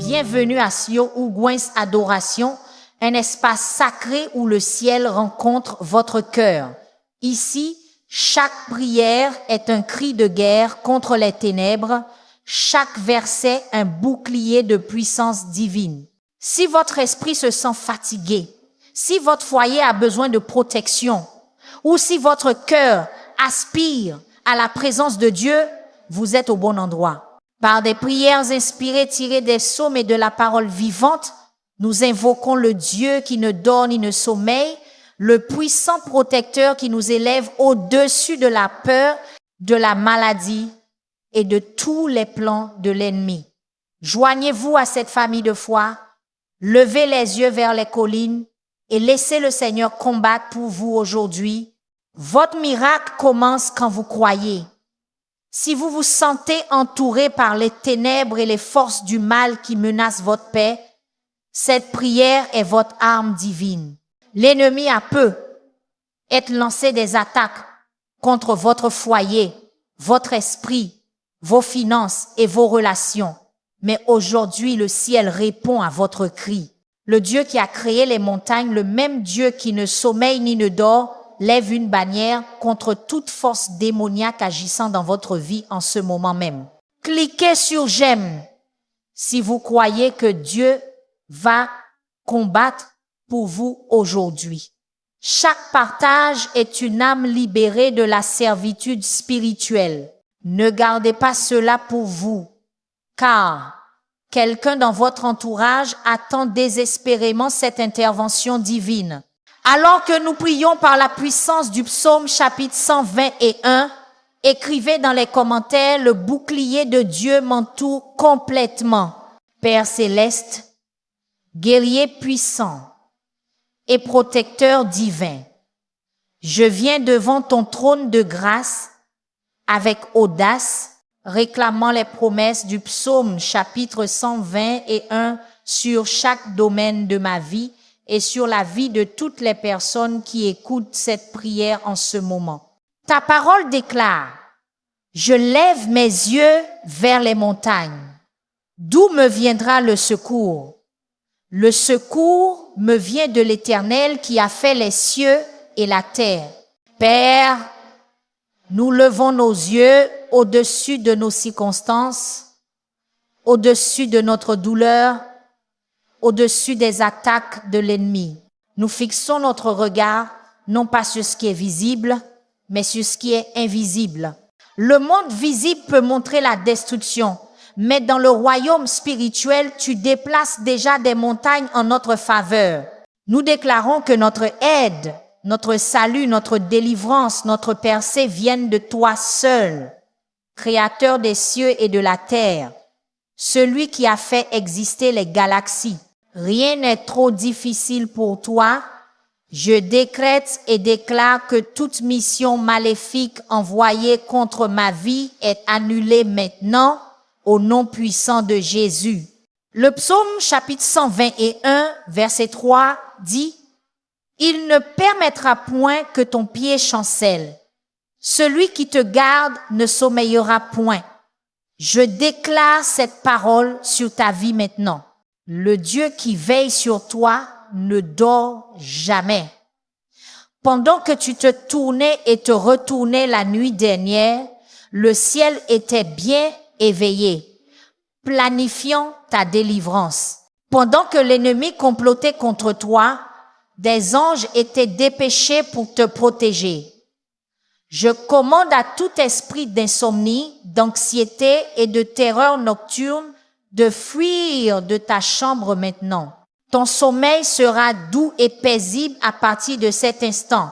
Bienvenue à Sio Ougouins Adoration, un espace sacré où le ciel rencontre votre cœur. Ici, chaque prière est un cri de guerre contre les ténèbres, chaque verset un bouclier de puissance divine. Si votre esprit se sent fatigué, si votre foyer a besoin de protection, ou si votre cœur aspire à la présence de Dieu, vous êtes au bon endroit. Par des prières inspirées tirées des psaumes et de la parole vivante, nous invoquons le Dieu qui ne dort ni ne sommeille, le puissant protecteur qui nous élève au-dessus de la peur, de la maladie et de tous les plans de l'ennemi. Joignez-vous à cette famille de foi, levez les yeux vers les collines et laissez le Seigneur combattre pour vous aujourd'hui. Votre miracle commence quand vous croyez. Si vous vous sentez entouré par les ténèbres et les forces du mal qui menacent votre paix, cette prière est votre arme divine. L'ennemi a peu être lancé des attaques contre votre foyer, votre esprit, vos finances et vos relations. Mais aujourd'hui, le ciel répond à votre cri. Le Dieu qui a créé les montagnes, le même Dieu qui ne sommeille ni ne dort, lève une bannière contre toute force démoniaque agissant dans votre vie en ce moment même. Cliquez sur j'aime si vous croyez que Dieu va combattre pour vous aujourd'hui. Chaque partage est une âme libérée de la servitude spirituelle. Ne gardez pas cela pour vous, car quelqu'un dans votre entourage attend désespérément cette intervention divine. Alors que nous prions par la puissance du psaume chapitre 121, écrivez dans les commentaires, le bouclier de Dieu m'entoure complètement. Père céleste, guerrier puissant et protecteur divin, je viens devant ton trône de grâce avec audace, réclamant les promesses du psaume chapitre 121 sur chaque domaine de ma vie et sur la vie de toutes les personnes qui écoutent cette prière en ce moment. Ta parole déclare, je lève mes yeux vers les montagnes. D'où me viendra le secours? Le secours me vient de l'Éternel qui a fait les cieux et la terre. Père, nous levons nos yeux au-dessus de nos circonstances, au-dessus de notre douleur, au-dessus des attaques de l'ennemi. Nous fixons notre regard non pas sur ce qui est visible, mais sur ce qui est invisible. Le monde visible peut montrer la destruction, mais dans le royaume spirituel, tu déplaces déjà des montagnes en notre faveur. Nous déclarons que notre aide, notre salut, notre délivrance, notre percée viennent de toi seul, Créateur des cieux et de la terre, celui qui a fait exister les galaxies. Rien n'est trop difficile pour toi. Je décrète et déclare que toute mission maléfique envoyée contre ma vie est annulée maintenant au nom puissant de Jésus. Le psaume chapitre 121, verset 3 dit « Il ne permettra point que ton pied chancelle. Celui qui te garde ne sommeillera point. » Je déclare cette parole sur ta vie maintenant. Le Dieu qui veille sur toi ne dort jamais. Pendant que tu te tournais et te retournais la nuit dernière, le ciel était bien éveillé, planifiant ta délivrance. Pendant que l'ennemi complotait contre toi, des anges étaient dépêchés pour te protéger. Je commande à tout esprit d'insomnie, d'anxiété et de terreur nocturne de fuir de ta chambre maintenant. Ton sommeil sera doux et paisible à partir de cet instant.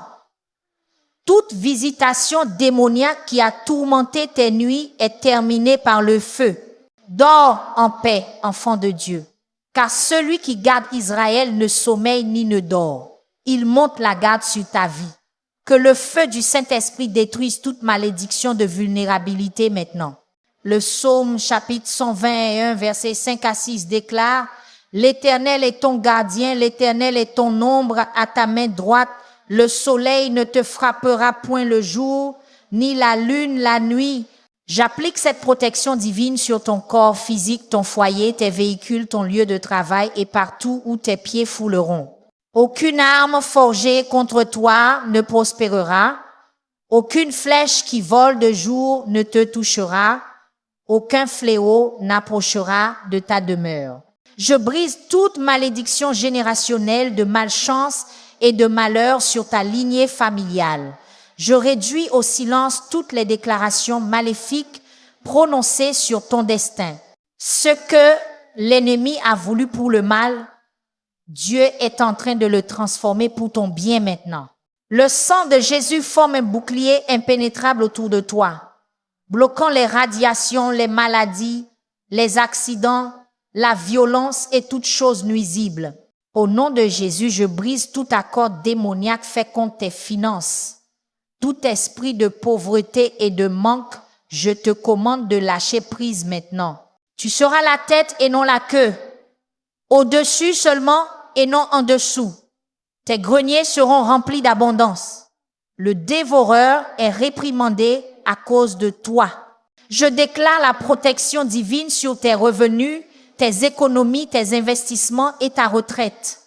Toute visitation démoniaque qui a tourmenté tes nuits est terminée par le feu. Dors en paix, enfant de Dieu, car celui qui garde Israël ne sommeille ni ne dort. Il monte la garde sur ta vie. Que le feu du Saint-Esprit détruise toute malédiction de vulnérabilité maintenant. Le psaume chapitre 121, versets 5 à 6 déclare « L'Éternel est ton gardien, l'Éternel est ton ombre à ta main droite. Le soleil ne te frappera point le jour, ni la lune la nuit. J'applique cette protection divine sur ton corps physique, ton foyer, tes véhicules, ton lieu de travail et partout où tes pieds fouleront. Aucune arme forgée contre toi ne prospérera. Aucune flèche qui vole de jour ne te touchera. Aucun fléau n'approchera de ta demeure. Je brise toute malédiction générationnelle de malchance et de malheur sur ta lignée familiale. Je réduis au silence toutes les déclarations maléfiques prononcées sur ton destin. Ce que l'ennemi a voulu pour le mal, Dieu est en train de le transformer pour ton bien maintenant. Le sang de Jésus forme un bouclier impénétrable autour de toi, bloquant les radiations, les maladies, les accidents, la violence et toutes choses nuisibles. Au nom de Jésus, je brise tout accord démoniaque fait contre tes finances. Tout esprit de pauvreté et de manque, je te commande de lâcher prise maintenant. Tu seras la tête et non la queue, au-dessus seulement et non en dessous. Tes greniers seront remplis d'abondance. Le dévoreur est réprimandé à cause de toi. Je déclare la protection divine sur tes revenus, tes économies, tes investissements et ta retraite.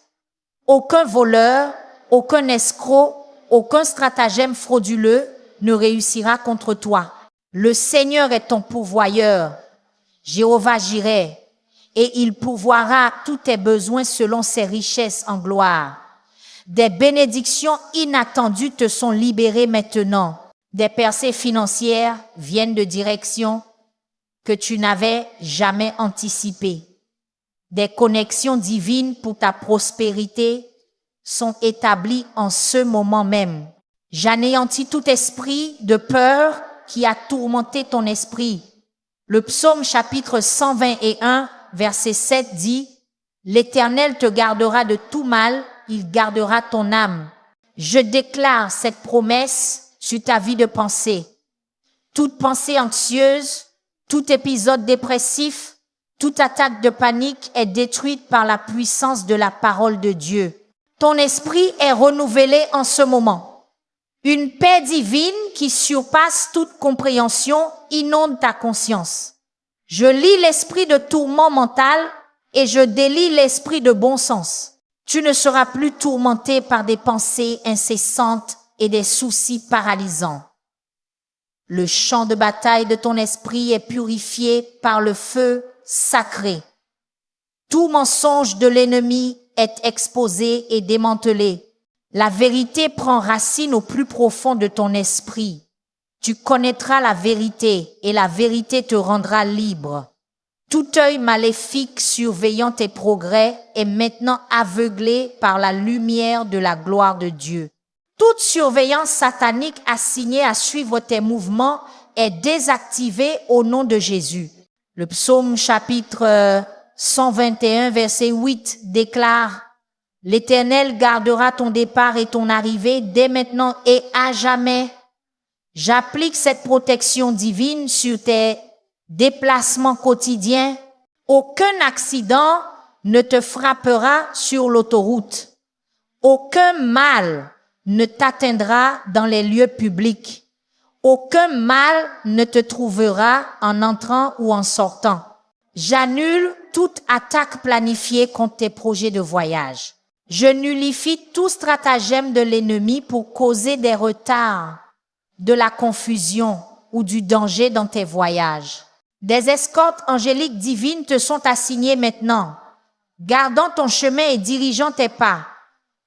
Aucun voleur, aucun escroc, aucun stratagème frauduleux ne réussira contre toi. Le Seigneur est ton pourvoyeur, Jéhovah Jireh, et il pourvoira tous tes besoins selon ses richesses en gloire. Des bénédictions inattendues te sont libérées maintenant. Des percées financières viennent de directions que tu n'avais jamais anticipées. Des connexions divines pour ta prospérité sont établies en ce moment même. J'anéantis tout esprit de peur qui a tourmenté ton esprit. Le psaume chapitre 121, verset 7 dit, « L'Éternel te gardera de tout mal, il gardera ton âme. » Je déclare cette promesse sur ta vie de pensée. Toute pensée anxieuse, tout épisode dépressif, toute attaque de panique est détruite par la puissance de la parole de Dieu. Ton esprit est renouvelé en ce moment. Une paix divine qui surpasse toute compréhension inonde ta conscience. Je lis l'esprit de tourment mental et je délie l'esprit de bon sens. Tu ne seras plus tourmenté par des pensées incessantes et des soucis paralysants. Le champ de bataille de ton esprit est purifié par le feu sacré. Tout mensonge de l'ennemi est exposé et démantelé. La vérité prend racine au plus profond de ton esprit. Tu connaîtras la vérité et la vérité te rendra libre. Tout œil maléfique surveillant tes progrès est maintenant aveuglé par la lumière de la gloire de Dieu. Toute surveillance satanique assignée à suivre tes mouvements est désactivée au nom de Jésus. Le psaume chapitre 121, verset 8 déclare « L'Éternel gardera ton départ et ton arrivée dès maintenant et à jamais. » J'applique cette protection divine sur tes déplacements quotidiens. Aucun accident ne te frappera sur l'autoroute. Aucun mal ne t'atteindra dans les lieux publics. Aucun mal ne te trouvera en entrant ou en sortant. J'annule toute attaque planifiée contre tes projets de voyage. Je nullifie tout stratagème de l'ennemi pour causer des retards, de la confusion ou du danger dans tes voyages. Des escortes angéliques divines te sont assignées maintenant, gardant ton chemin et dirigeant tes pas.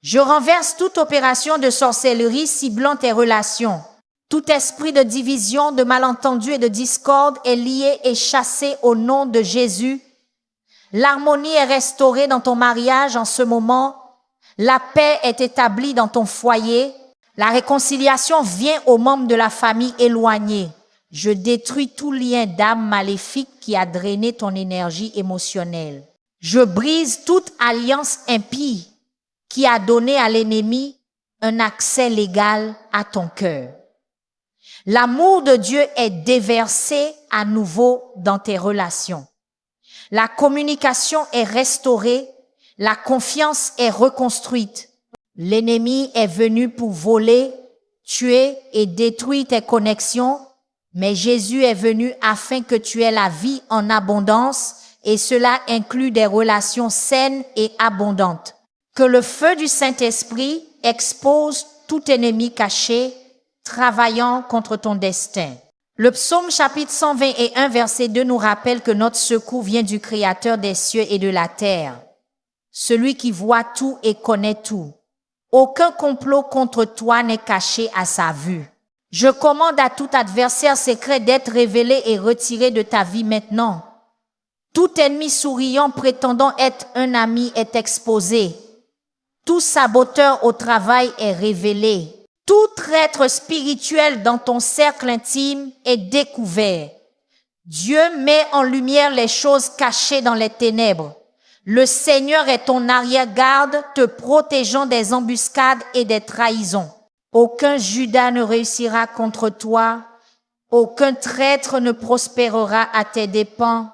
Je renverse toute opération de sorcellerie ciblant tes relations. Tout esprit de division, de malentendu et de discorde est lié et chassé au nom de Jésus. L'harmonie est restaurée dans ton mariage en ce moment. La paix est établie dans ton foyer. La réconciliation vient aux membres de la famille éloignés. Je détruis tout lien d'âme maléfique qui a drainé ton énergie émotionnelle. Je brise toute alliance impie qui a donné à l'ennemi un accès légal à ton cœur. L'amour de Dieu est déversé à nouveau dans tes relations. La communication est restaurée, la confiance est reconstruite. L'ennemi est venu pour voler, tuer et détruire tes connexions, Mais Jésus est venu afin que tu aies la vie en abondance, et cela inclut des relations saines et abondantes. Que le feu du Saint-Esprit expose tout ennemi caché, travaillant contre ton destin. Le psaume chapitre 121 verset 2 nous rappelle que notre secours vient du Créateur des cieux et de la terre, celui qui voit tout et connaît tout. Aucun complot contre toi n'est caché à sa vue. Je commande à tout adversaire secret d'être révélé et retiré de ta vie maintenant. Tout ennemi souriant prétendant être un ami est exposé. Tout saboteur au travail est révélé. Tout traître spirituel dans ton cercle intime est découvert. Dieu met en lumière les choses cachées dans les ténèbres. Le Seigneur est ton arrière-garde, te protégeant des embuscades et des trahisons. Aucun Judas ne réussira contre toi. Aucun traître ne prospérera à tes dépens.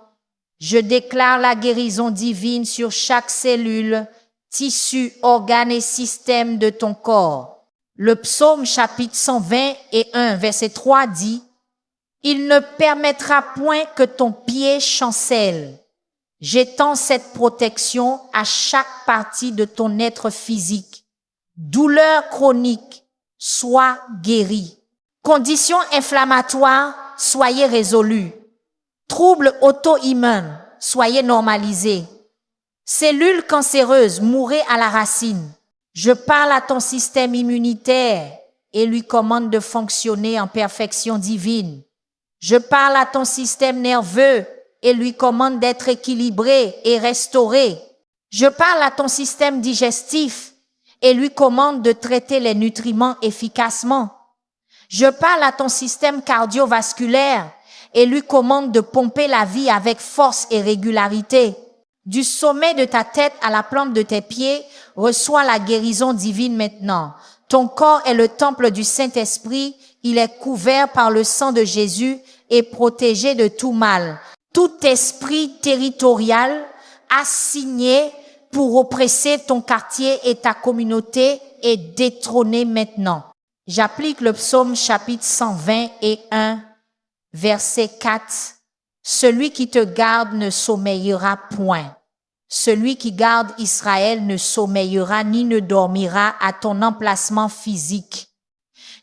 Je déclare la guérison divine sur chaque cellule, tissu, organe et système de ton corps. Le psaume chapitre 121 verset 3 dit « Il ne permettra point que ton pied chancelle. J'étends cette protection à chaque partie de ton être physique. Douleur chronique, sois guéri. Conditions inflammatoires, soyez résolus. Troubles auto-immuns, soyez normalisés. Cellules cancéreuses, mourrez à la racine. Je parle à ton système immunitaire et lui commande de fonctionner en perfection divine. Je parle à ton système nerveux et lui commande d'être équilibré et restauré. Je parle à ton système digestif et lui commande de traiter les nutriments efficacement. Je parle à ton système cardiovasculaire et lui commande de pomper la vie avec force et régularité. Du sommet de ta tête à la plante de tes pieds, reçois la guérison divine maintenant. Ton corps est le temple du Saint-Esprit, il est couvert par le sang de Jésus et protégé de tout mal. Tout esprit territorial assigné pour oppresser ton quartier et ta communauté est détrôné maintenant. J'applique le psaume chapitre 121, verset 4. Celui qui te garde ne sommeillera point. Celui qui garde Israël ne sommeillera ni ne dormira à ton emplacement physique.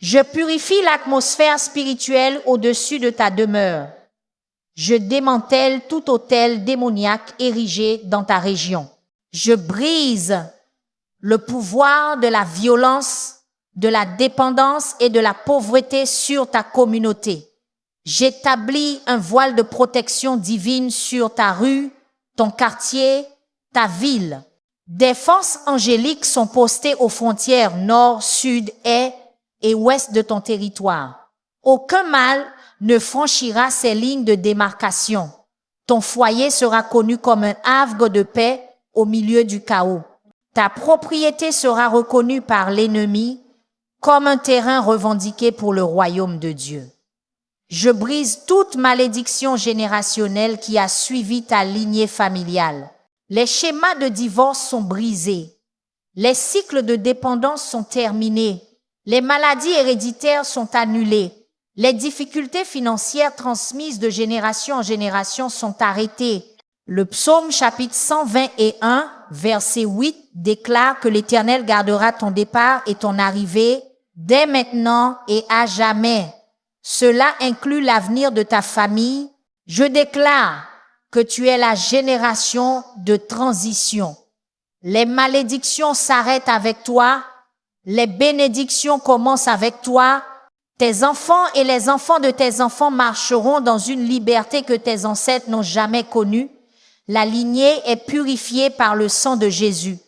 Je purifie l'atmosphère spirituelle au-dessus de ta demeure. Je démantèle tout autel démoniaque érigé dans ta région. Je brise le pouvoir de la violence, de la dépendance et de la pauvreté sur ta communauté. J'établis un voile de protection divine sur ta rue, ton quartier, ta ville. Des forces angéliques sont postées aux frontières nord, sud, est et ouest de ton territoire. Aucun mal ne franchira ces lignes de démarcation. Ton foyer sera connu comme un havre de paix au milieu du chaos. Ta propriété sera reconnue par l'ennemi comme un terrain revendiqué pour le royaume de Dieu. Je brise toute malédiction générationnelle qui a suivi ta lignée familiale. Les schémas de divorce sont brisés. Les cycles de dépendance sont terminés. Les maladies héréditaires sont annulées. Les difficultés financières transmises de génération en génération sont arrêtées. Le psaume chapitre 121, verset 8 déclare que l'Éternel gardera ton départ et ton arrivée dès maintenant et à jamais. Cela inclut l'avenir de ta famille. Je déclare que tu es la génération de transition. Les malédictions s'arrêtent avec toi. Les bénédictions commencent avec toi. Tes enfants et les enfants de tes enfants marcheront dans une liberté que tes ancêtres n'ont jamais connue. La lignée est purifiée par le sang de Jésus.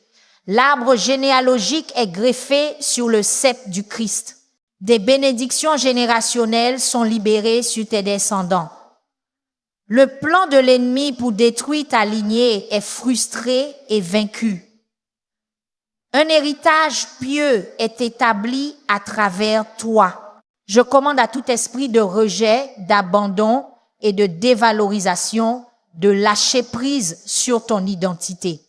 L'arbre généalogique est greffé sur le sceptre du Christ. Des bénédictions générationnelles sont libérées sur tes descendants. Le plan de l'ennemi pour détruire ta lignée est frustré et vaincu. Un héritage pieux est établi à travers toi. Je commande à tout esprit de rejet, d'abandon et de dévalorisation de lâcher prise sur ton identité.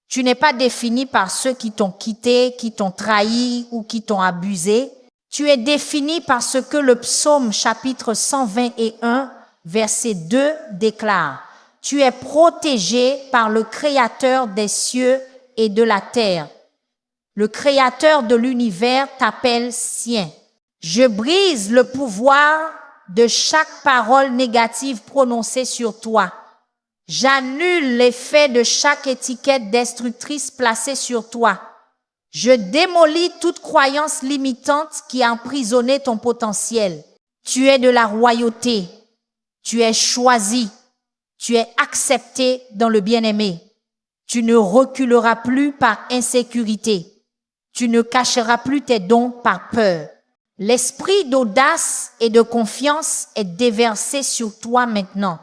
Tu n'es pas défini par ceux qui t'ont quitté, qui t'ont trahi ou qui t'ont abusé. Tu es défini par ce que le psaume chapitre 121, verset 2 déclare. Tu es protégé par le Créateur des cieux et de la terre. Le Créateur de l'univers t'appelle sien. Je brise le pouvoir de chaque parole négative prononcée sur toi. J'annule l'effet de chaque étiquette destructrice placée sur toi. Je démolis toute croyance limitante qui a emprisonné ton potentiel. Tu es de la royauté. Tu es choisi. Tu es accepté dans le bien-aimé. Tu ne reculeras plus par insécurité. Tu ne cacheras plus tes dons par peur. L'esprit d'audace et de confiance est déversé sur toi maintenant.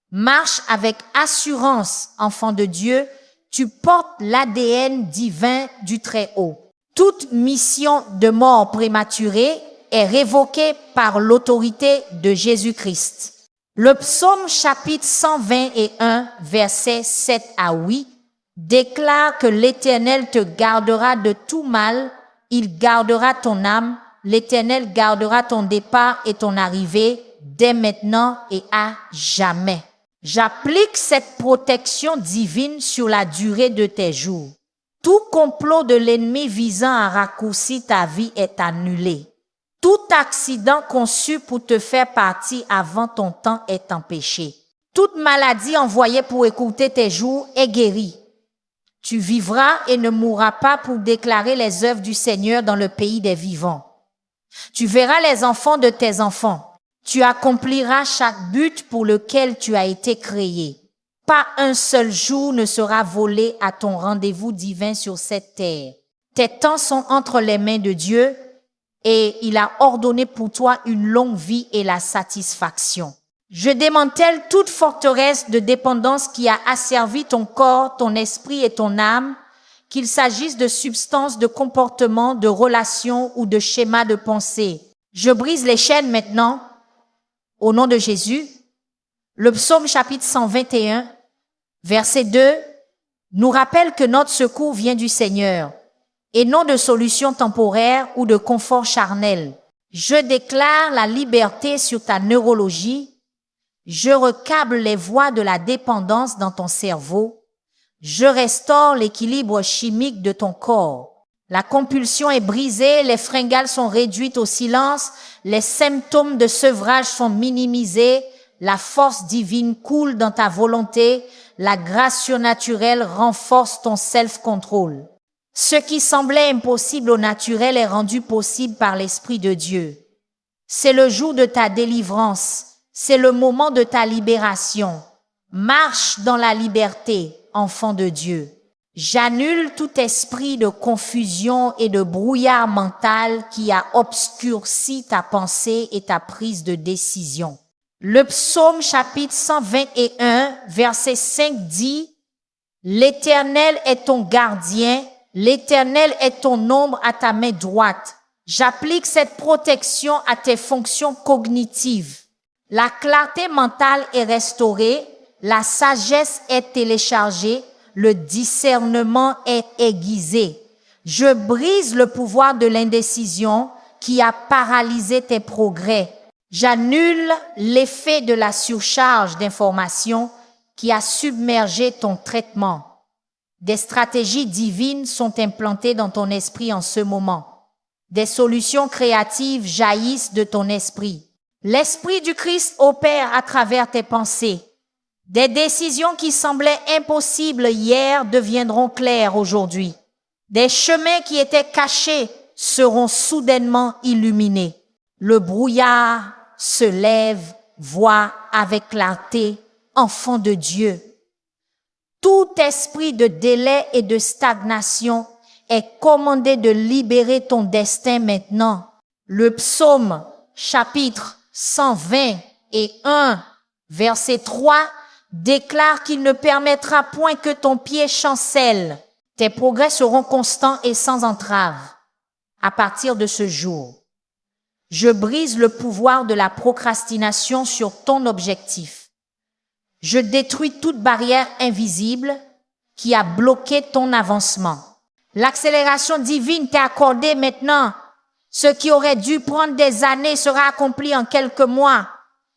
Marche avec assurance, enfant de Dieu. Tu portes l'ADN divin du Très-Haut. Toute mission de mort prématurée est révoquée par l'autorité de Jésus-Christ. Le psaume chapitre 121, versets 7 à 8, déclare que l'Éternel te gardera de tout mal, il gardera ton âme, l'Éternel gardera ton départ et ton arrivée dès maintenant et à jamais. J'applique cette protection divine sur la durée de tes jours. Tout complot de l'ennemi visant à raccourcir ta vie est annulé. Tout accident conçu pour te faire partir avant ton temps est empêché. Toute maladie envoyée pour écourter tes jours est guérie. Tu vivras et ne mourras pas pour déclarer les œuvres du Seigneur dans le pays des vivants. Tu verras les enfants de tes enfants. Tu accompliras chaque but pour lequel tu as été créé. Pas un seul jour ne sera volé à ton rendez-vous divin sur cette terre. Tes temps sont entre les mains de Dieu et il a ordonné pour toi une longue vie et la satisfaction. Je démantèle toute forteresse de dépendance qui a asservi ton corps, ton esprit et ton âme, qu'il s'agisse de substances, de comportements, de relations ou de schémas de pensée. Je brise les chaînes maintenant. Au nom de Jésus, le psaume chapitre 121, verset 2, nous rappelle que notre secours vient du Seigneur et non de solutions temporaires ou de confort charnel. Je déclare la liberté sur ta neurologie. Je recable les voies de la dépendance dans ton cerveau. Je restaure l'équilibre chimique de ton corps. La compulsion est brisée, les fringales sont réduites au silence, les symptômes de sevrage sont minimisés, la force divine coule dans ta volonté, la grâce surnaturelle renforce ton self-control. Ce qui semblait impossible au naturel est rendu possible par l'Esprit de Dieu. C'est le jour de ta délivrance, c'est le moment de ta libération. Marche dans la liberté, enfant de Dieu. J'annule tout esprit de confusion et de brouillard mental qui a obscurci ta pensée et ta prise de décision. Le psaume chapitre 121, verset 5 dit, « L'Éternel est ton gardien, l'Éternel est ton ombre à ta main droite. » J'applique cette protection à tes fonctions cognitives. La clarté mentale est restaurée, la sagesse est téléchargée, le discernement est aiguisé. Je brise le pouvoir de l'indécision qui a paralysé tes progrès. J'annule l'effet de la surcharge d'informations qui a submergé ton traitement. Des stratégies divines sont implantées dans ton esprit en ce moment. Des solutions créatives jaillissent de ton esprit. L'Esprit du Christ opère à travers tes pensées. Des décisions qui semblaient impossibles hier deviendront claires aujourd'hui. Des chemins qui étaient cachés seront soudainement illuminés. Le brouillard se lève, voit avec clarté, enfant de Dieu. Tout esprit de délai et de stagnation est commandé de libérer ton destin maintenant. Le psaume chapitre 121, verset 3, déclare qu'il ne permettra point que ton pied chancelle. Tes progrès seront constants et sans entrave. À partir de ce jour, je brise le pouvoir de la procrastination sur ton objectif. Je détruis toute barrière invisible qui a bloqué ton avancement. L'accélération divine t'est accordée maintenant. Ce qui aurait dû prendre des années sera accompli en quelques mois.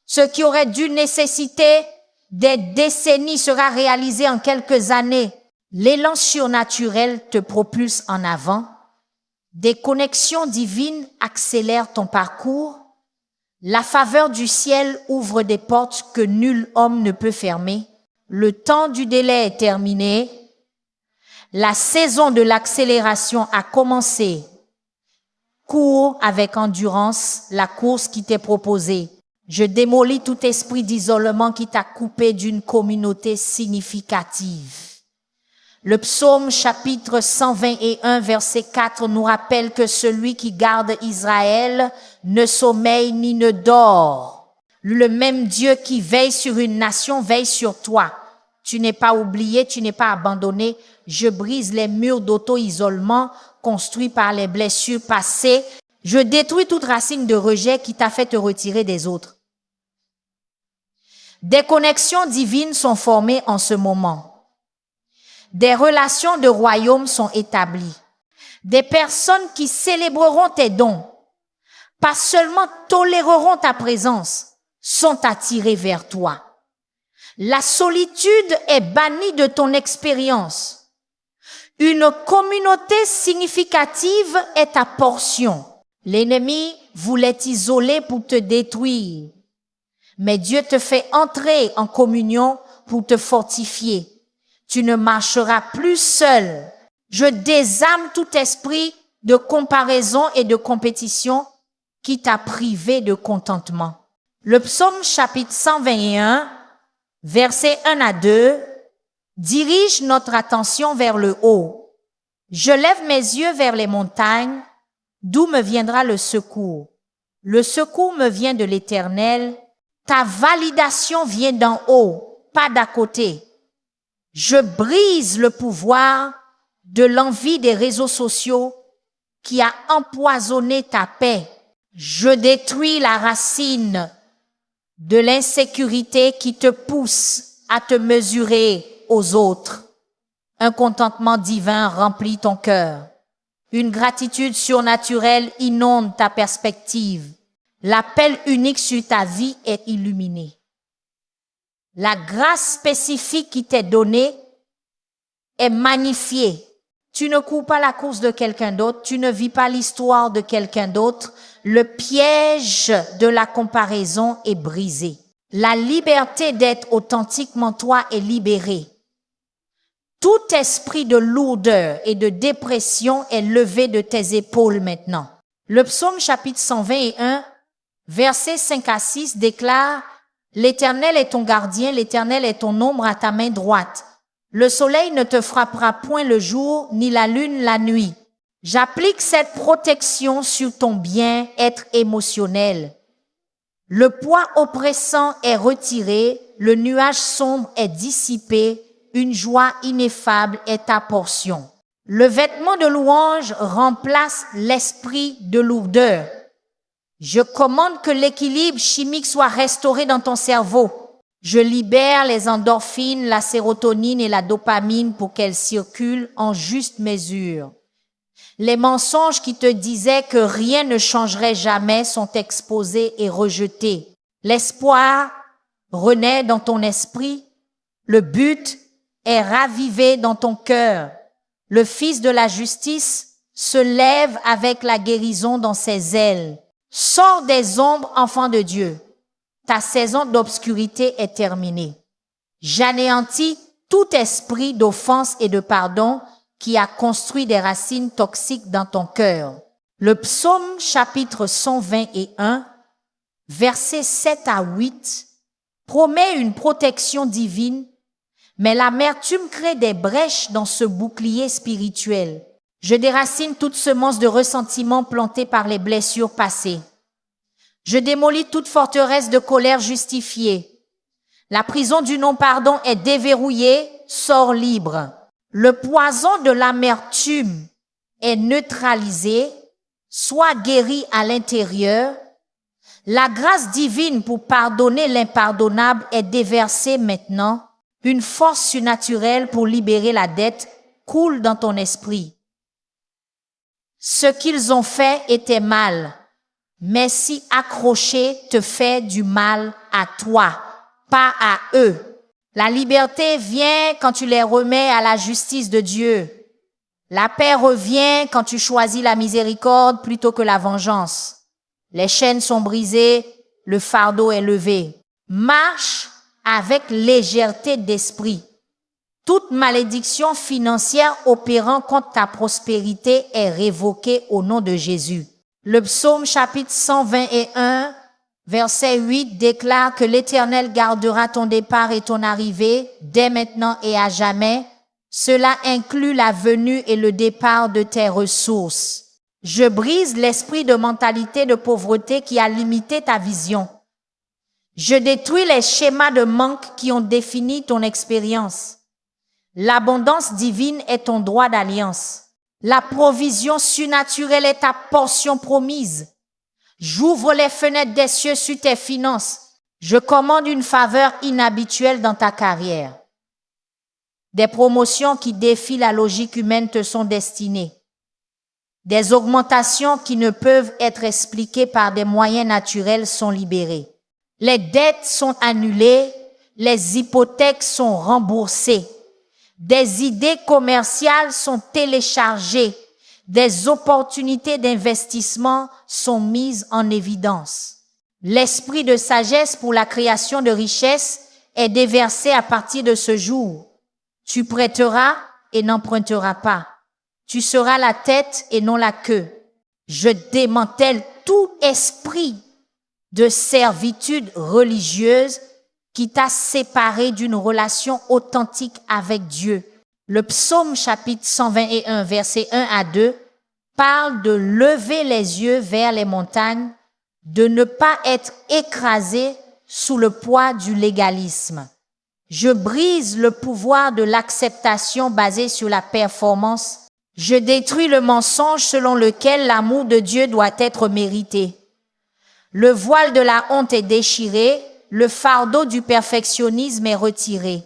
Ce qui aurait dû nécessiter des décennies sera réalisé en quelques années. L'élan surnaturel te propulse en avant. Des connexions divines accélèrent ton parcours. La faveur du ciel ouvre des portes que nul homme ne peut fermer. Le temps du délai est terminé. La saison de l'accélération a commencé. Cours avec endurance la course qui t'est proposée. Je démolis tout esprit d'isolement qui t'a coupé d'une communauté significative. Le psaume chapitre 121 verset 4 nous rappelle que celui qui garde Israël ne sommeille ni ne dort. Le même Dieu qui veille sur une nation veille sur toi. Tu n'es pas oublié, tu n'es pas abandonné. Je brise les murs d'auto-isolement construits par les blessures passées. Je détruis toute racine de rejet qui t'a fait te retirer des autres. Des connexions divines sont formées en ce moment. Des relations de royaume sont établies. Des personnes qui célébreront tes dons, pas seulement toléreront ta présence, sont attirées vers toi. La solitude est bannie de ton expérience. Une communauté significative est ta portion. L'ennemi voulait t'isoler pour te détruire. Mais Dieu te fait entrer en communion pour te fortifier. Tu ne marcheras plus seul. Je désarme tout esprit de comparaison et de compétition qui t'a privé de contentement. Le psaume chapitre 121, versets 1 à 2, dirige notre attention vers le haut. Je lève mes yeux vers les montagnes, d'où me viendra le secours. Le secours me vient de l'Éternel. Ta validation vient d'en haut, pas d'à côté. Je brise le pouvoir de l'envie des réseaux sociaux qui a empoisonné ta paix. Je détruis la racine de l'insécurité qui te pousse à te mesurer aux autres. Un contentement divin remplit ton cœur. Une gratitude surnaturelle inonde ta perspective. L'appel unique sur ta vie est illuminé. La grâce spécifique qui t'est donnée est magnifiée. Tu ne cours pas la course de quelqu'un d'autre, tu ne vis pas l'histoire de quelqu'un d'autre. Le piège de la comparaison est brisé. La liberté d'être authentiquement toi est libérée. Tout esprit de lourdeur et de dépression est levé de tes épaules maintenant. Le psaume chapitre 121, versets 5 à 6 déclare « L'Éternel est ton gardien, l'Éternel est ton ombre à ta main droite. Le soleil ne te frappera point le jour, ni la lune la nuit. J'applique cette protection sur ton bien-être émotionnel. Le poids oppressant est retiré, le nuage sombre est dissipé, une joie ineffable est ta portion. Le vêtement de louange remplace l'esprit de lourdeur. Je commande que l'équilibre chimique soit restauré dans ton cerveau. Je libère les endorphines, la sérotonine et la dopamine pour qu'elles circulent en juste mesure. Les mensonges qui te disaient que rien ne changerait jamais sont exposés et rejetés. L'espoir renaît dans ton esprit. Le but est ravivé dans ton cœur. Le Fils de la justice se lève avec la guérison dans ses ailes. Sors des ombres, enfant de Dieu. Ta saison d'obscurité est terminée. J'anéantis tout esprit d'offense et de pardon qui a construit des racines toxiques dans ton cœur. Le psaume chapitre 121, versets 7 à 8, promet une protection divine, mais l'amertume crée des brèches dans ce bouclier spirituel. Je déracine toute semence de ressentiment plantée par les blessures passées. Je démolis toute forteresse de colère justifiée. La prison du non-pardon est déverrouillée, sors libre. Le poison de l'amertume est neutralisé, sois guéri à l'intérieur. La grâce divine pour pardonner l'impardonnable est déversée maintenant. Une force surnaturelle pour libérer la dette coule dans ton esprit. Ce qu'ils ont fait était mal, mais si accrocher te fait du mal à toi, pas à eux. La liberté vient quand tu les remets à la justice de Dieu. La paix revient quand tu choisis la miséricorde plutôt que la vengeance. Les chaînes sont brisées, le fardeau est levé. Marche avec légèreté d'esprit. Toute malédiction financière opérant contre ta prospérité est révoquée au nom de Jésus. Le psaume chapitre 121, verset 8 déclare que l'Éternel gardera ton départ et ton arrivée dès maintenant et à jamais. Cela inclut la venue et le départ de tes ressources. Je brise l'esprit de mentalité de pauvreté qui a limité ta vision. Je détruis les schémas de manque qui ont défini ton expérience. L'abondance divine est ton droit d'alliance. La provision surnaturelle est ta portion promise. J'ouvre les fenêtres des cieux sur tes finances. Je commande une faveur inhabituelle dans ta carrière. Des promotions qui défient la logique humaine te sont destinées. Des augmentations qui ne peuvent être expliquées par des moyens naturels sont libérées. Les dettes sont annulées, les hypothèques sont remboursées. Des idées commerciales sont téléchargées. Des opportunités d'investissement sont mises en évidence. L'esprit de sagesse pour la création de richesses est déversé à partir de ce jour. Tu prêteras et n'emprunteras pas. Tu seras la tête et non la queue. Je démantèle tout esprit de servitude religieuse qui t'a séparé d'une relation authentique avec Dieu. Le psaume chapitre 121, versets 1 à 2 parle de lever les yeux vers les montagnes, de ne pas être écrasé sous le poids du légalisme. Je brise le pouvoir de l'acceptation basée sur la performance. Je détruis le mensonge selon lequel l'amour de Dieu doit être mérité. Le voile de la honte est déchiré, le fardeau du perfectionnisme est retiré.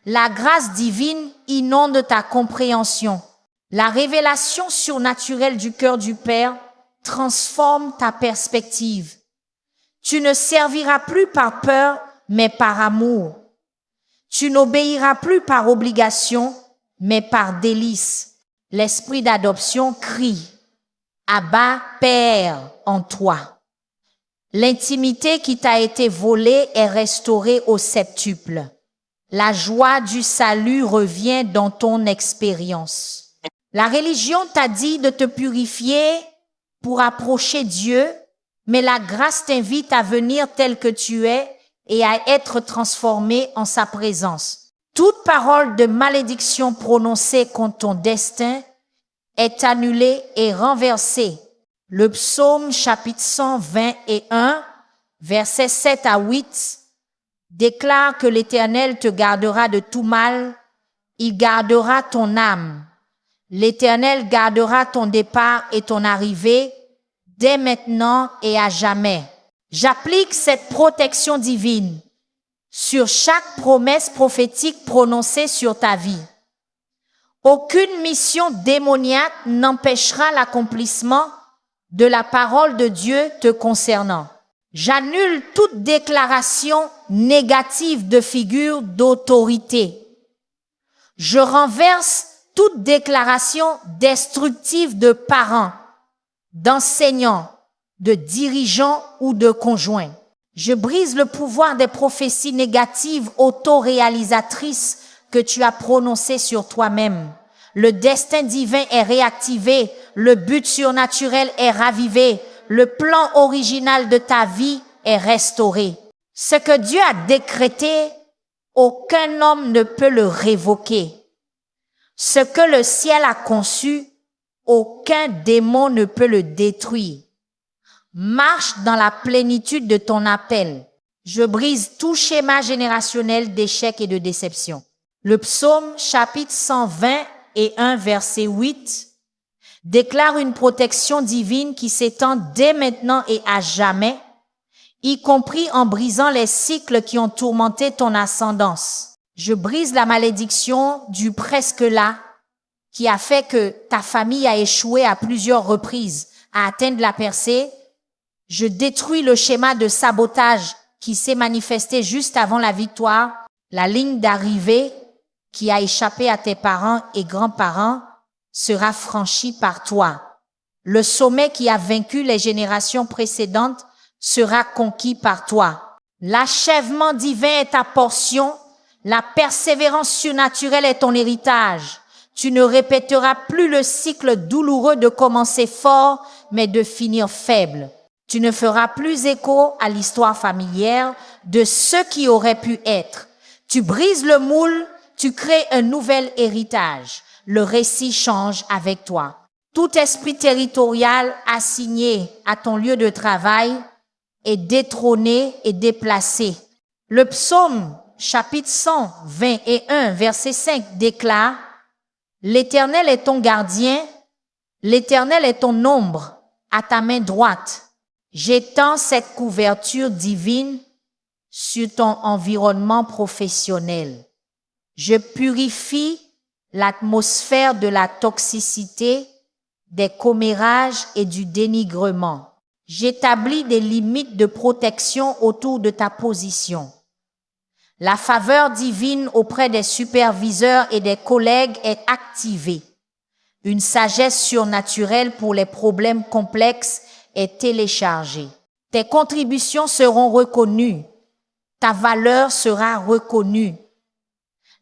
La grâce divine inonde ta compréhension. La révélation surnaturelle du cœur du Père transforme ta perspective. Tu ne serviras plus par peur, mais par amour. Tu n'obéiras plus par obligation, mais par délice. L'esprit d'adoption crie « Abba, Père » en toi. L'intimité qui t'a été volée est restaurée au septuple. La joie du salut revient dans ton expérience. La religion t'a dit de te purifier pour approcher Dieu, mais la grâce t'invite à venir tel que tu es et à être transformé en sa présence. Toute parole de malédiction prononcée contre ton destin est annulée et renversée. Le psaume chapitre 121, versets 7 à 8, déclare que l'Éternel te gardera de tout mal, il gardera ton âme. L'Éternel gardera ton départ et ton arrivée dès maintenant et à jamais. J'applique cette protection divine sur chaque promesse prophétique prononcée sur ta vie. Aucune mission démoniaque n'empêchera l'accomplissement de la parole de Dieu te concernant. J'annule toute déclaration négative de figure d'autorité. Je renverse toute déclaration destructive de parents, d'enseignants, de dirigeants ou de conjoints. Je brise le pouvoir des prophéties négatives autoréalisatrices que tu as prononcées sur toi-même. Le destin divin est réactivé, le but surnaturel est ravivé, le plan original de ta vie est restauré. Ce que Dieu a décrété, aucun homme ne peut le révoquer. Ce que le ciel a conçu, aucun démon ne peut le détruire. Marche dans la plénitude de ton appel. Je brise tout schéma générationnel d'échec et de déception. Le psaume chapitre 121, verset 8 déclare une protection divine qui s'étend dès maintenant et à jamais, y compris en brisant les cycles qui ont tourmenté ton ascendance. Je brise la malédiction du presque là qui a fait que ta famille a échoué à plusieurs reprises à atteindre la percée, je détruis le schéma de sabotage qui s'est manifesté juste avant la victoire, la ligne d'arrivée qui a échappé à tes parents et grands-parents sera franchie par toi. Le sommet qui a vaincu les générations précédentes sera conquis par toi. L'achèvement divin est ta portion, la persévérance surnaturelle est ton héritage. Tu ne répéteras plus le cycle douloureux de commencer fort, mais de finir faible. Tu ne feras plus écho à l'histoire familière de ce qui aurait pu être. Tu brises le moule, tu crées un nouvel héritage. Le récit change avec toi. Tout esprit territorial assigné à ton lieu de travail est détrôné et déplacé. Le psaume, chapitre 121, verset 5 déclare: L'Éternel est ton gardien, l'Éternel est ton ombre à ta main droite. J'étends cette couverture divine sur ton environnement professionnel. Je purifie l'atmosphère de la toxicité, des commérages et du dénigrement. J'établis des limites de protection autour de ta position. La faveur divine auprès des superviseurs et des collègues est activée. Une sagesse surnaturelle pour les problèmes complexes est téléchargée. Tes contributions seront reconnues. Ta valeur sera reconnue.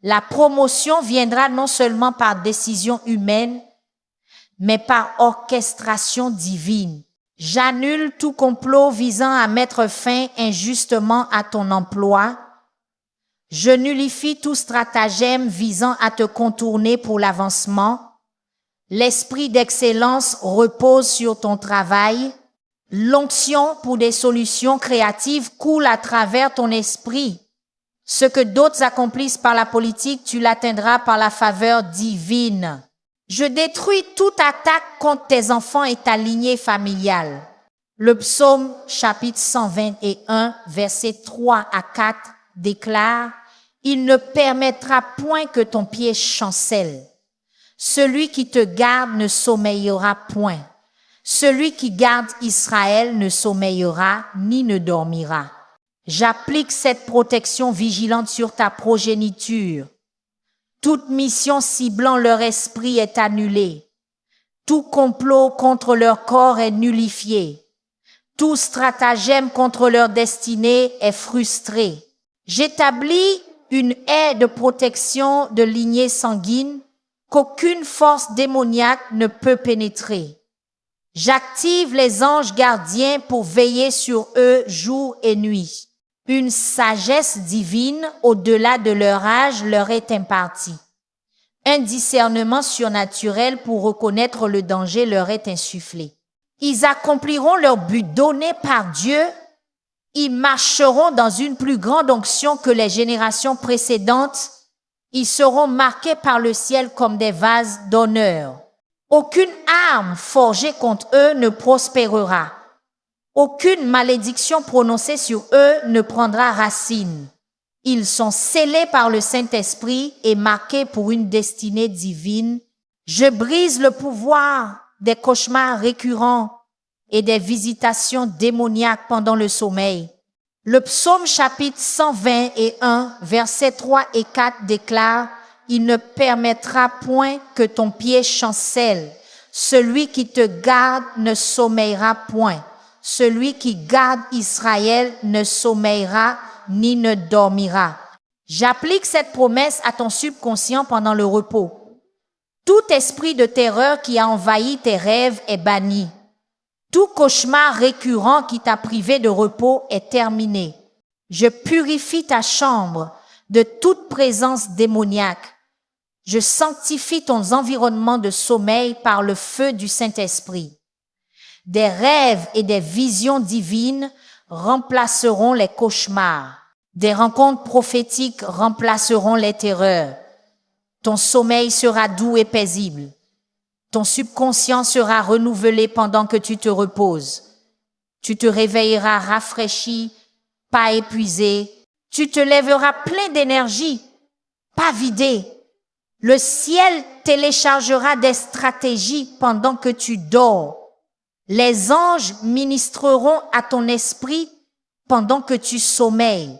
La promotion viendra non seulement par décision humaine, mais par orchestration divine. J'annule tout complot visant à mettre fin injustement à ton emploi. Je nullifie tout stratagème visant à te contourner pour l'avancement. L'esprit d'excellence repose sur ton travail. L'onction pour des solutions créatives coule à travers ton esprit. Ce que d'autres accomplissent par la politique, tu l'atteindras par la faveur divine. Je détruis toute attaque contre tes enfants et ta lignée familiale. Le psaume chapitre 121, versets 3 à 4 déclare: Il ne permettra point que ton pied chancelle. Celui qui te garde ne sommeillera point. Celui qui garde Israël ne sommeillera ni ne dormira. J'applique cette protection vigilante sur ta progéniture. Toute mission ciblant leur esprit est annulée. Tout complot contre leur corps est nullifié. Tout stratagème contre leur destinée est frustré. J'établis une haie de protection de lignée sanguine qu'aucune force démoniaque ne peut pénétrer. J'active les anges gardiens pour veiller sur eux jour et nuit. Une sagesse divine au-delà de leur âge leur est impartie. Un discernement surnaturel pour reconnaître le danger leur est insufflé. Ils accompliront leur but donné par Dieu. Ils marcheront dans une plus grande onction que les générations précédentes. Ils seront marqués par le ciel comme des vases d'honneur. Aucune arme forgée contre eux ne prospérera. Aucune malédiction prononcée sur eux ne prendra racine. Ils sont scellés par le Saint-Esprit et marqués pour une destinée divine. Je brise le pouvoir des cauchemars récurrents et des visitations démoniaques pendant le sommeil. Le psaume chapitre 121, versets 3 et 4 déclare: Il ne permettra point que ton pied chancelle. Celui qui te garde ne sommeillera point. Celui qui garde Israël ne sommeillera ni ne dormira. J'applique cette promesse à ton subconscient pendant le repos. Tout esprit de terreur qui a envahi tes rêves est banni. Tout cauchemar récurrent qui t'a privé de repos est terminé. Je purifie ta chambre de toute présence démoniaque. Je sanctifie ton environnement de sommeil par le feu du Saint-Esprit. Des rêves et des visions divines remplaceront les cauchemars. Des rencontres prophétiques remplaceront les terreurs. Ton sommeil sera doux et paisible. Ton subconscient sera renouvelé pendant que tu te reposes. Tu te réveilleras rafraîchi, pas épuisé. Tu te lèveras plein d'énergie, pas vidé. Le ciel téléchargera des stratégies pendant que tu dors. Les anges ministreront à ton esprit pendant que tu sommeilles.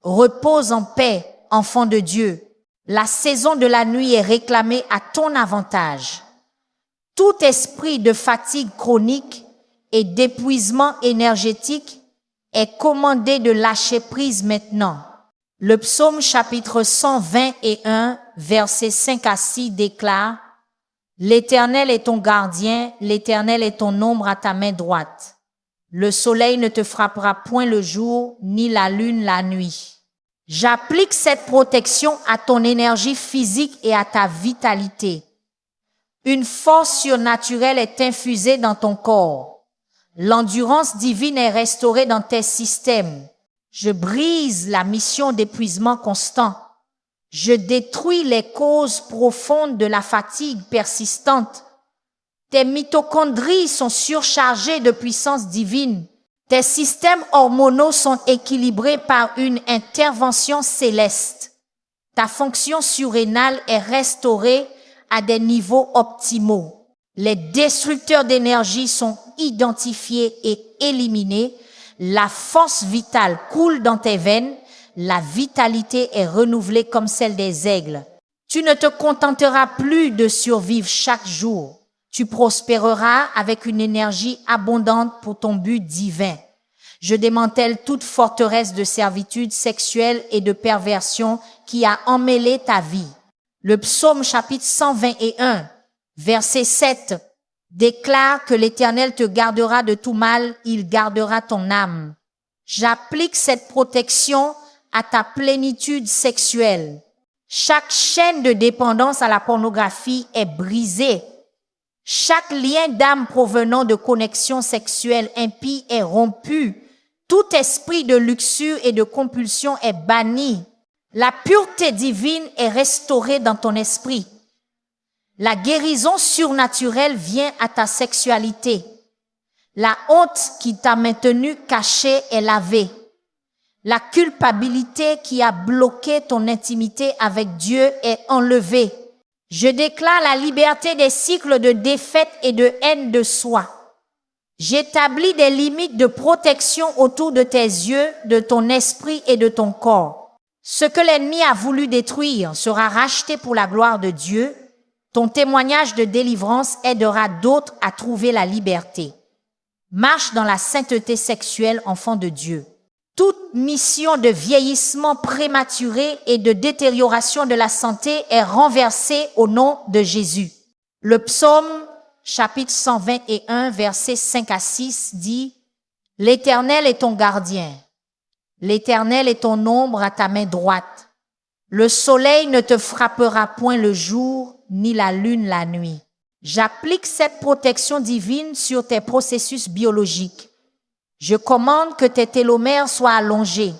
Repose en paix, enfant de Dieu. La saison de la nuit est réclamée à ton avantage. Tout esprit de fatigue chronique et d'épuisement énergétique est commandé de lâcher prise maintenant. Le psaume chapitre 121, versets 5 à 6 déclare: L'Éternel est ton gardien, l'Éternel est ton ombre à ta main droite. Le soleil ne te frappera point le jour, ni la lune la nuit. J'applique cette protection à ton énergie physique et à ta vitalité. Une force surnaturelle est infusée dans ton corps. L'endurance divine est restaurée dans tes systèmes. Je brise la mission d'épuisement constant. Je détruis les causes profondes de la fatigue persistante. Tes mitochondries sont surchargées de puissance divine. Tes systèmes hormonaux sont équilibrés par une intervention céleste. Ta fonction surrénale est restaurée à des niveaux optimaux. Les destructeurs d'énergie sont identifiés et éliminés. La force vitale coule dans tes veines. La vitalité est renouvelée comme celle des aigles. Tu ne te contenteras plus de survivre chaque jour. Tu prospéreras avec une énergie abondante pour ton but divin. Je démantèle toute forteresse de servitude sexuelle et de perversion qui a emmêlé ta vie. Le psaume chapitre 121, verset 7, déclare que l'Éternel te gardera de tout mal, il gardera ton âme. J'applique cette protection à ta plénitude sexuelle. Chaque chaîne de dépendance à la pornographie est brisée. Chaque lien d'âme provenant de connexions sexuelles impies est rompu. Tout esprit de luxure et de compulsion est banni. La pureté divine est restaurée dans ton esprit. La guérison surnaturelle vient à ta sexualité. La honte qui t'a maintenu caché est lavée. La culpabilité qui a bloqué ton intimité avec Dieu est enlevée. Je déclare la liberté des cycles de défaite et de haine de soi. J'établis des limites de protection autour de tes yeux, de ton esprit et de ton corps. Ce que l'ennemi a voulu détruire sera racheté pour la gloire de Dieu. Ton témoignage de délivrance aidera d'autres à trouver la liberté. Marche dans la sainteté sexuelle, enfant de Dieu. Toute mission de vieillissement prématuré et de détérioration de la santé est renversée au nom de Jésus. Le psaume chapitre 121, versets 5 à 6 dit: L'Éternel est ton gardien. L'Éternel est ton ombre à ta main droite. Le soleil ne te frappera point le jour, ni la lune la nuit. J'applique cette protection divine sur tes processus biologiques. Je commande que tes télomères soient allongés.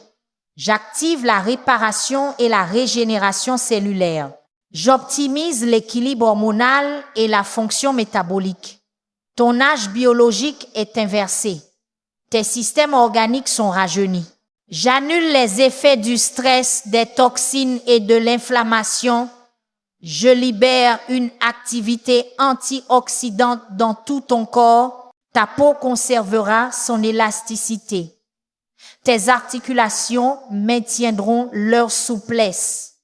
J'active la réparation et la régénération cellulaire. J'optimise l'équilibre hormonal et la fonction métabolique. Ton âge biologique est inversé. Tes systèmes organiques sont rajeunis. J'annule les effets du stress, des toxines et de l'inflammation. Je libère une activité antioxydante dans tout ton corps. Ta peau conservera son élasticité. Tes articulations maintiendront leur souplesse.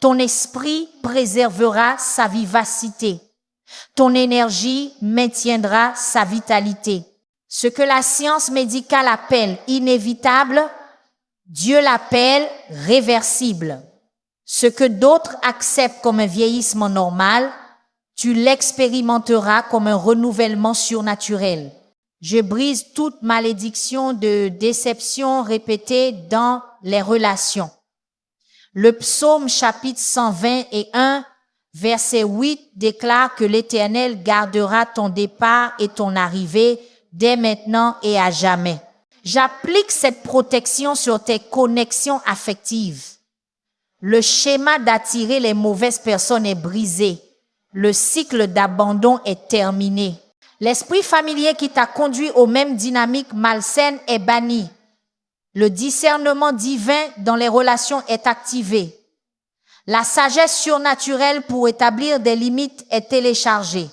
Ton esprit préservera sa vivacité. Ton énergie maintiendra sa vitalité. Ce que la science médicale appelle inévitable, Dieu l'appelle réversible. Ce que d'autres acceptent comme un vieillissement normal, tu l'expérimenteras comme un renouvellement surnaturel. Je brise toute malédiction de déception répétée dans les relations. Le psaume chapitre 121, verset 8 déclare que l'Éternel gardera ton départ et ton arrivée dès maintenant et à jamais. J'applique cette protection sur tes connexions affectives. Le schéma d'attirer les mauvaises personnes est brisé. Le cycle d'abandon est terminé. L'esprit familier qui t'a conduit aux mêmes dynamiques malsaines est banni. Le discernement divin dans les relations est activé. La sagesse surnaturelle pour établir des limites est téléchargée.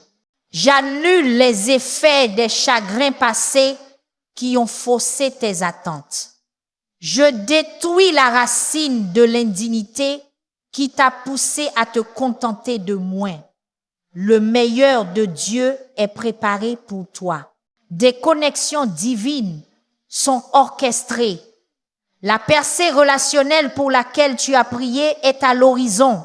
J'annule les effets des chagrins passés qui ont faussé tes attentes. Je détruis la racine de l'indignité qui t'a poussé à te contenter de moins. Le meilleur de Dieu est préparé pour toi. Des connexions divines sont orchestrées. La percée relationnelle pour laquelle tu as prié est à l'horizon.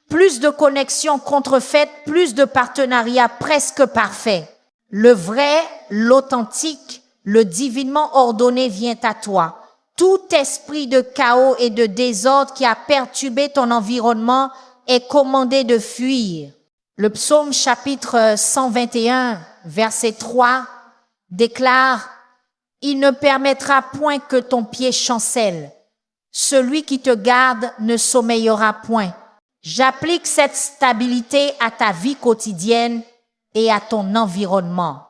Plus de connexions contrefaites, plus de partenariats presque parfaits. Le vrai, l'authentique, le divinement ordonné vient à toi. Tout esprit de chaos et de désordre qui a perturbé ton environnement est commandé de fuir. Le psaume chapitre 121, verset 3 déclare « Il ne permettra point que ton pied chancelle. Celui qui te garde ne sommeillera point. » J'applique cette stabilité à ta vie quotidienne et à ton environnement.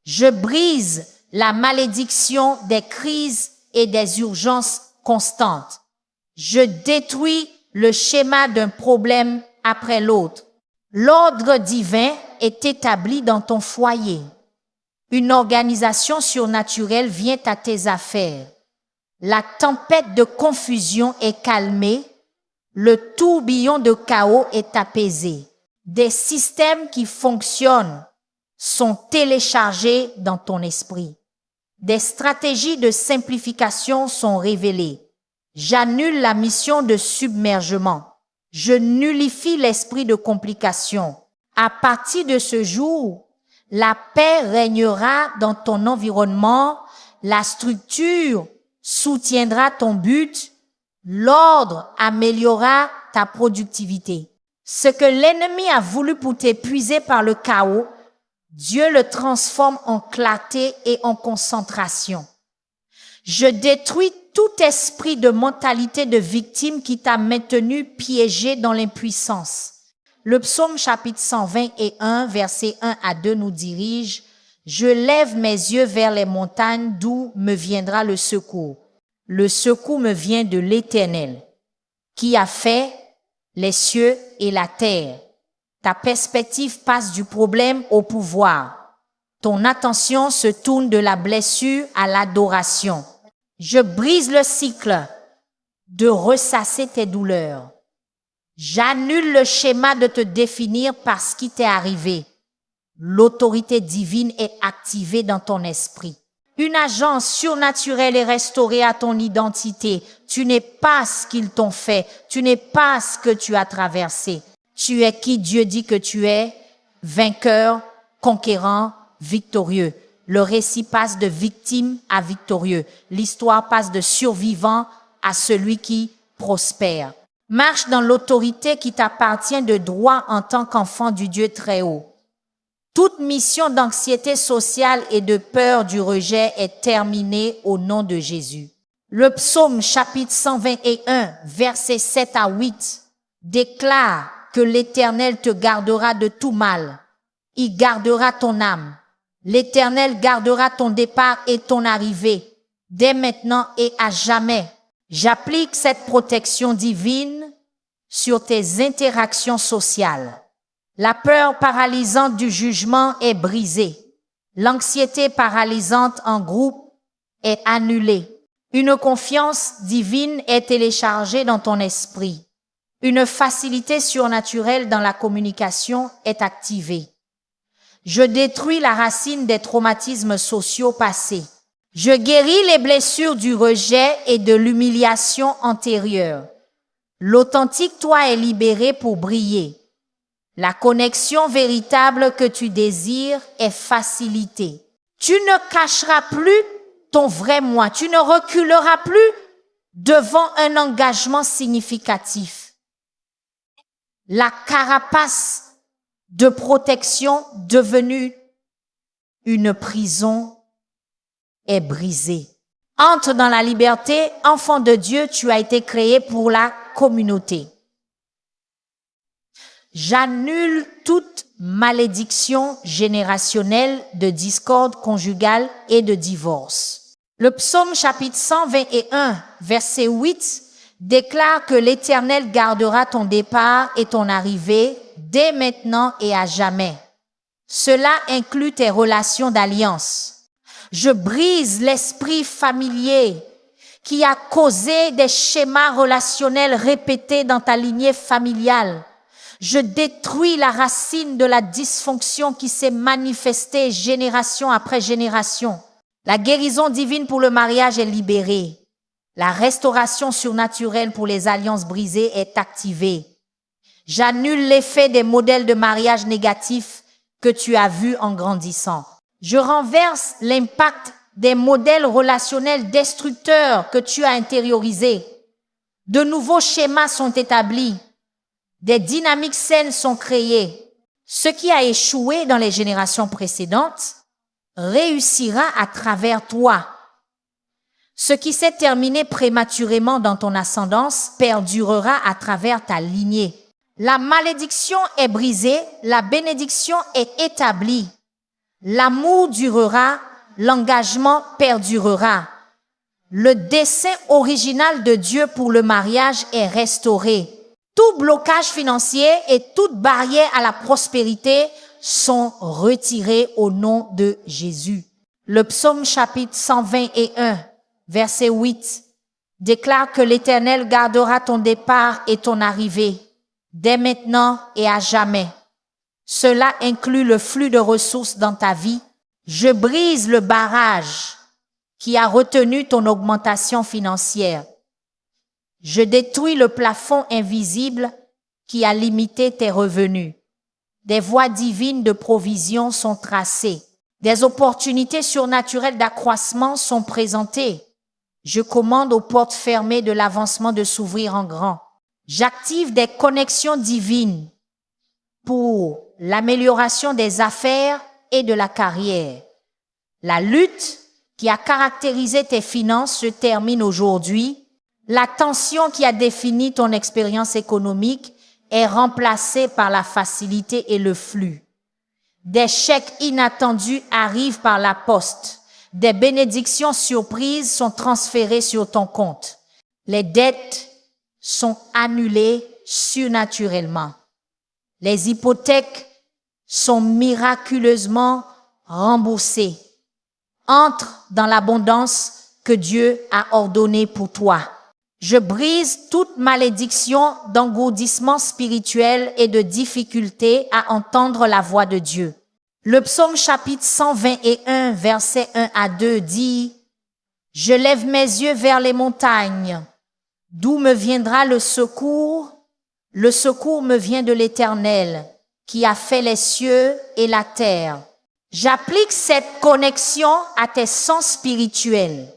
Je brise la malédiction des crises et des urgences constantes. Je détruis le schéma d'un problème après l'autre. L'ordre divin est établi dans ton foyer. Une organisation surnaturelle vient à tes affaires. La tempête de confusion est calmée. Le tourbillon de chaos est apaisé. Des systèmes qui fonctionnent sont téléchargés dans ton esprit. Des stratégies de simplification sont révélées. J'annule la mission de submergement. Je nullifie l'esprit de complication. À partir de ce jour, la paix régnera dans ton environnement, la structure soutiendra ton but, l'ordre améliorera ta productivité. Ce que l'ennemi a voulu pour t'épuiser par le chaos, Dieu le transforme en clarté et en concentration. Je détruis tout esprit de mentalité de victime qui t'a maintenu piégé dans l'impuissance. Le psaume chapitre 121, versets 1 à 2 nous dirige « Je lève mes yeux vers les montagnes d'où me viendra le secours. Le secours me vient de l'Éternel, qui a fait les cieux et la terre. » Ta perspective passe du problème au pouvoir. Ton attention se tourne de la blessure à l'adoration. Je brise le cycle de ressasser tes douleurs. J'annule le schéma de te définir par ce qui t'est arrivé. L'autorité divine est activée dans ton esprit. Une agence surnaturelle est restaurée à ton identité. Tu n'es pas ce qu'ils t'ont fait. Tu n'es pas ce que tu as traversé. Tu es qui Dieu dit que tu es, vainqueur, conquérant, victorieux. Le récit passe de victime à victorieux. L'histoire passe de survivant à celui qui prospère. Marche dans l'autorité qui t'appartient de droit en tant qu'enfant du Dieu très haut. Toute mission d'anxiété sociale et de peur du rejet est terminée au nom de Jésus. Le psaume chapitre 121, versets 7 à 8 déclare que l'Éternel te gardera de tout mal. Il gardera ton âme. L'Éternel gardera ton départ et ton arrivée, dès maintenant et à jamais. J'applique cette protection divine sur tes interactions sociales. La peur paralysante du jugement est brisée. L'anxiété paralysante en groupe est annulée. Une confiance divine est téléchargée dans ton esprit. Une facilité surnaturelle dans la communication est activée. Je détruis la racine des traumatismes sociaux passés. Je guéris les blessures du rejet et de l'humiliation antérieure. L'authentique toi est libéré pour briller. La connexion véritable que tu désires est facilitée. Tu ne cacheras plus ton vrai moi. Tu ne reculeras plus devant un engagement significatif. La carapace de protection devenue une prison est brisée. Entre dans la liberté, enfant de Dieu, tu as été créé pour la communauté. J'annule toute malédiction générationnelle de discorde conjugale et de divorce. Le psaume chapitre 121, verset 8 Déclare que l'Éternel gardera ton départ et ton arrivée dès maintenant et à jamais. Cela inclut tes relations d'alliance. Je brise l'esprit familier qui a causé des schémas relationnels répétés dans ta lignée familiale. Je détruis la racine de la dysfonction qui s'est manifestée génération après génération. La guérison divine pour le mariage est libérée. La restauration surnaturelle pour les alliances brisées est activée. J'annule l'effet des modèles de mariage négatifs que tu as vus en grandissant. Je renverse l'impact des modèles relationnels destructeurs que tu as intériorisés. De nouveaux schémas sont établis. Des dynamiques saines sont créées. Ce qui a échoué dans les générations précédentes réussira à travers toi. Ce qui s'est terminé prématurément dans ton ascendance perdurera à travers ta lignée. La malédiction est brisée, la bénédiction est établie. L'amour durera, l'engagement perdurera. Le dessein original de Dieu pour le mariage est restauré. Tout blocage financier et toute barrière à la prospérité sont retirés au nom de Jésus. Le psaume chapitre 121, verset 8, déclare que l'Éternel gardera ton départ et ton arrivée, dès maintenant et à jamais. Cela inclut le flux de ressources dans ta vie. Je brise le barrage qui a retenu ton augmentation financière. Je détruis le plafond invisible qui a limité tes revenus. Des voies divines de provision sont tracées. Des opportunités surnaturelles d'accroissement sont présentées. Je commande aux portes fermées de l'avancement de s'ouvrir en grand. J'active des connexions divines pour l'amélioration des affaires et de la carrière. La lutte qui a caractérisé tes finances se termine aujourd'hui. La tension qui a défini ton expérience économique est remplacée par la facilité et le flux. Des chèques inattendus arrivent par la poste. Des bénédictions surprises sont transférées sur ton compte. Les dettes sont annulées surnaturellement. Les hypothèques sont miraculeusement remboursées. Entre dans l'abondance que Dieu a ordonnée pour toi. Je brise toute malédiction d'engourdissement spirituel et de difficulté à entendre la voix de Dieu. Le psaume chapitre 121, verset 1 à 2 dit « Je lève mes yeux vers les montagnes. D'où me viendra le secours? Le secours me vient de l'Éternel, qui a fait les cieux et la terre. » J'applique cette connexion à tes sens spirituels.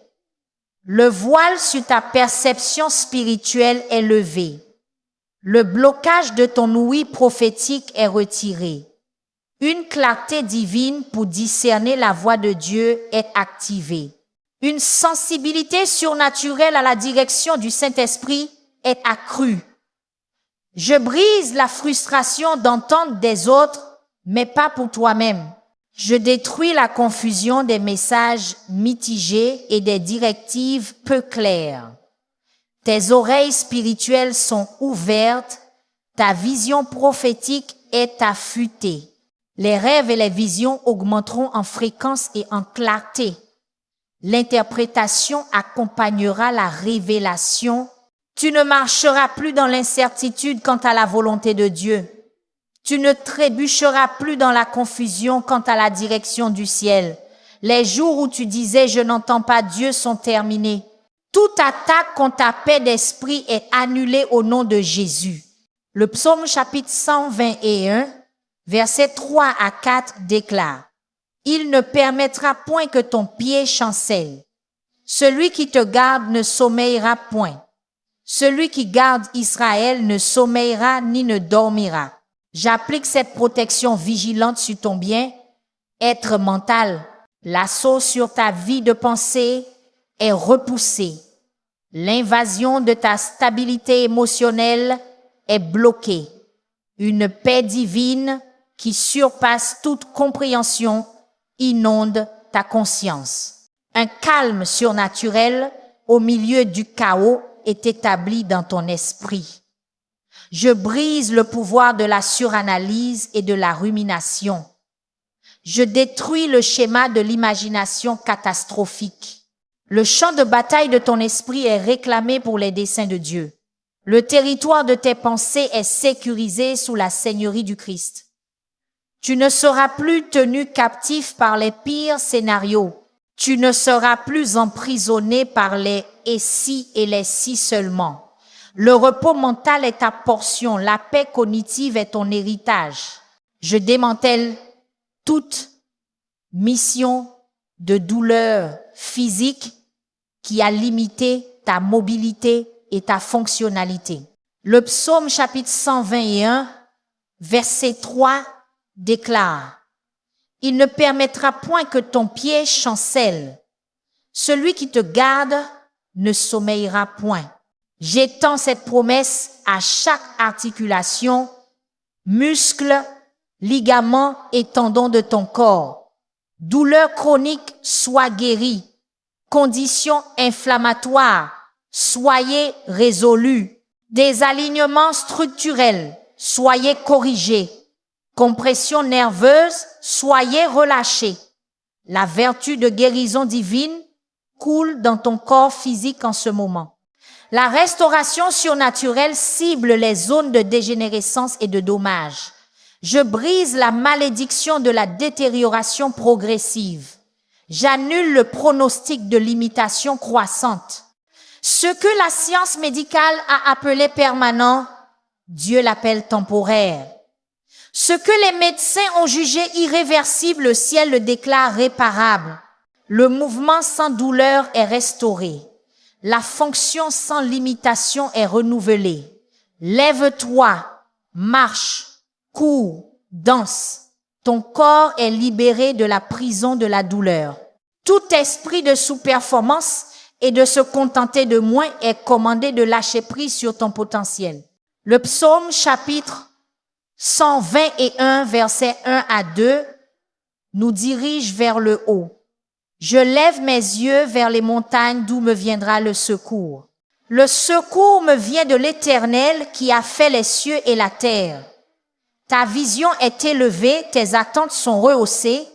Le voile sur ta perception spirituelle est levé. Le blocage de ton ouïe prophétique est retiré. Une clarté divine pour discerner la voix de Dieu est activée. Une sensibilité surnaturelle à la direction du Saint-Esprit est accrue. Je brise la frustration d'entendre des autres, mais pas pour toi-même. Je détruis la confusion des messages mitigés et des directives peu claires. Tes oreilles spirituelles sont ouvertes, ta vision prophétique est affûtée. Les rêves et les visions augmenteront en fréquence et en clarté. L'interprétation accompagnera la révélation. Tu ne marcheras plus dans l'incertitude quant à la volonté de Dieu. Tu ne trébucheras plus dans la confusion quant à la direction du ciel. Les jours où tu disais « je n'entends pas Dieu » sont terminés. Toute attaque contre ta paix d'esprit est annulée au nom de Jésus. Le psaume chapitre 121, versets 3 à 4 déclare « Il ne permettra point que ton pied chancelle. Celui qui te garde ne sommeillera point. Celui qui garde Israël ne sommeillera ni ne dormira. » J'applique cette protection vigilante sur ton bien-être mental. L'assaut sur ta vie de pensée est repoussé. L'invasion de ta stabilité émotionnelle est bloquée. Une paix divine qui surpasse toute compréhension inonde ta conscience. Un calme surnaturel au milieu du chaos est établi dans ton esprit. Je brise le pouvoir de la suranalyse et de la rumination. Je détruis le schéma de l'imagination catastrophique. Le champ de bataille de ton esprit est réclamé pour les desseins de Dieu. Le territoire de tes pensées est sécurisé sous la seigneurie du Christ. Tu ne seras plus tenu captif par les pires scénarios. Tu ne seras plus emprisonné par les « et si » et les « si » seulement. Le repos mental est ta portion, la paix cognitive est ton héritage. Je démantèle toute mission de douleur physique qui a limité ta mobilité et ta fonctionnalité. Le psaume chapitre 121, verset 3 déclare: « Il ne permettra point que ton pied chancelle. Celui qui te garde ne sommeillera point. » J'étends cette promesse à chaque articulation, muscle, ligament et tendon de ton corps. Douleur chronique, sois guérie. Conditions inflammatoires, soyez résolus. Désalignements structurels, soyez corrigés. Compression nerveuse, soyez relâchés. La vertu de guérison divine coule dans ton corps physique en ce moment. La restauration surnaturelle cible les zones de dégénérescence et de dommages. Je brise la malédiction de la détérioration progressive. J'annule le pronostic de limitation croissante. Ce que la science médicale a appelé permanent, Dieu l'appelle temporaire. Ce que les médecins ont jugé irréversible, le ciel le déclare réparable. Le mouvement sans douleur est restauré. La fonction sans limitation est renouvelée. Lève-toi, marche, cours, danse. Ton corps est libéré de la prison de la douleur. Tout esprit de sous-performance et de se contenter de moins est commandé de lâcher prise sur ton potentiel. Le psaume chapitre 121, versets 1 à 2, nous dirige vers le haut. Je lève mes yeux vers les montagnes d'où me viendra le secours. Le secours me vient de l'Éternel qui a fait les cieux et la terre. Ta vision est élevée, tes attentes sont rehaussées.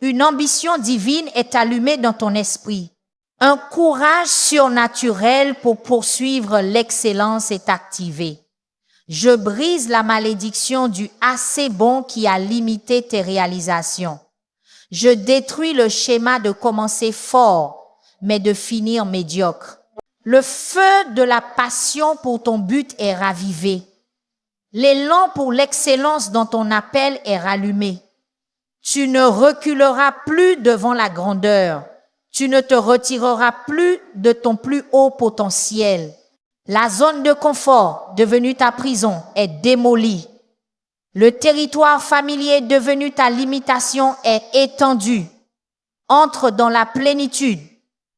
Une ambition divine est allumée dans ton esprit. Un courage surnaturel pour poursuivre l'excellence est activé. Je brise la malédiction du assez bon qui a limité tes réalisations. Je détruis le schéma de commencer fort, mais de finir médiocre. Le feu de la passion pour ton but est ravivé. L'élan pour l'excellence dans ton appel est rallumé. Tu ne reculeras plus devant la grandeur. Tu ne te retireras plus de ton plus haut potentiel. La zone de confort, devenue ta prison, est démolie. Le territoire familier devenu ta limitation est étendu. Entre dans la plénitude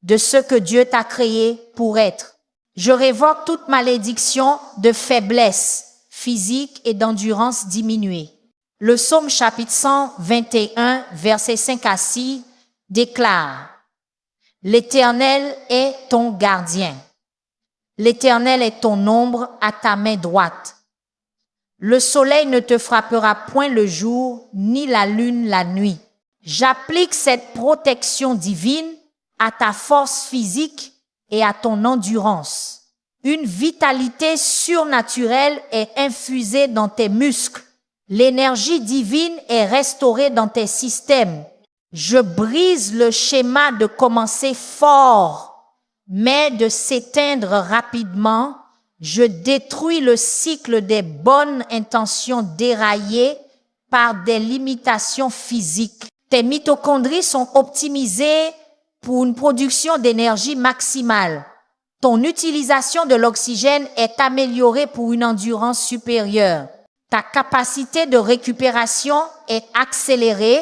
de ce que Dieu t'a créé pour être. Je révoque toute malédiction de faiblesse physique et d'endurance diminuée. Le psaume chapitre 121, versets 5 à 6 déclare: « L'Éternel est ton gardien. L'Éternel est ton ombre à ta main droite. Le soleil ne te frappera point le jour, ni la lune la nuit. » J'applique cette protection divine à ta force physique et à ton endurance. Une vitalité surnaturelle est infusée dans tes muscles. L'énergie divine est restaurée dans tes systèmes. Je brise le schéma de commencer fort, mais de s'éteindre rapidement. Je détruis le cycle des bonnes intentions déraillées par des limitations physiques. Tes mitochondries sont optimisées pour une production d'énergie maximale. Ton utilisation de l'oxygène est améliorée pour une endurance supérieure. Ta capacité de récupération est accélérée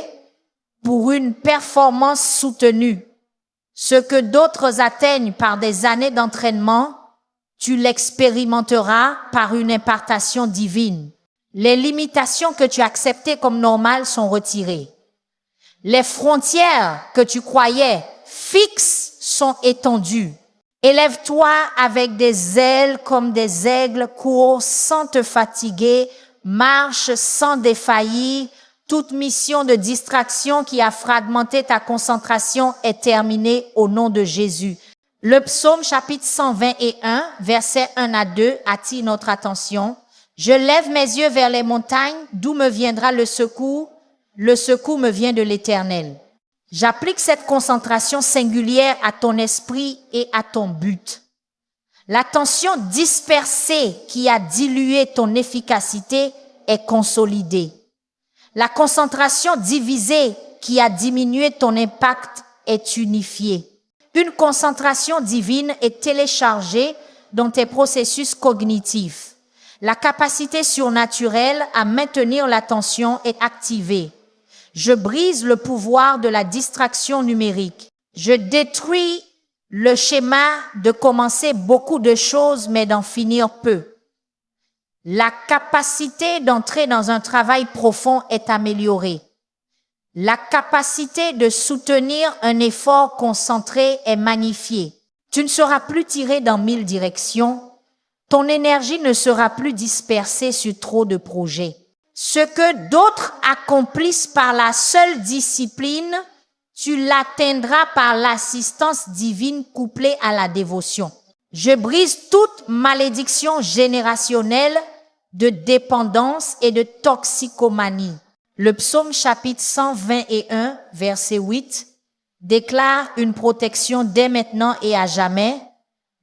pour une performance soutenue. Ce que d'autres atteignent par des années d'entraînement, tu l'expérimenteras par une impartation divine. Les limitations que tu acceptais comme normales sont retirées. Les frontières que tu croyais fixes sont étendues. Élève-toi avec des ailes comme des aigles, cours sans te fatiguer, marche sans défaillir. Toute mission de distraction qui a fragmenté ta concentration est terminée au nom de Jésus. Le psaume chapitre 121, versets 1 à 2 attire notre attention. Je lève mes yeux vers les montagnes, d'où me viendra le secours? Le secours me vient de l'Éternel. J'applique cette concentration singulière à ton esprit et à ton but. L'attention dispersée qui a dilué ton efficacité est consolidée. La concentration divisée qui a diminué ton impact est unifiée. Une concentration divine est téléchargée dans tes processus cognitifs. La capacité surnaturelle à maintenir l'attention est activée. Je brise le pouvoir de la distraction numérique. Je détruis le schéma de commencer beaucoup de choses mais d'en finir peu. La capacité d'entrer dans un travail profond est améliorée. La capacité de soutenir un effort concentré est magnifiée. Tu ne seras plus tiré dans 1000 directions. Ton énergie ne sera plus dispersée sur trop de projets. Ce que d'autres accomplissent par la seule discipline, tu l'atteindras par l'assistance divine couplée à la dévotion. Je brise toute malédiction générationnelle de dépendance et de toxicomanie. Le psaume chapitre 121, verset 8, déclare une protection dès maintenant et à jamais,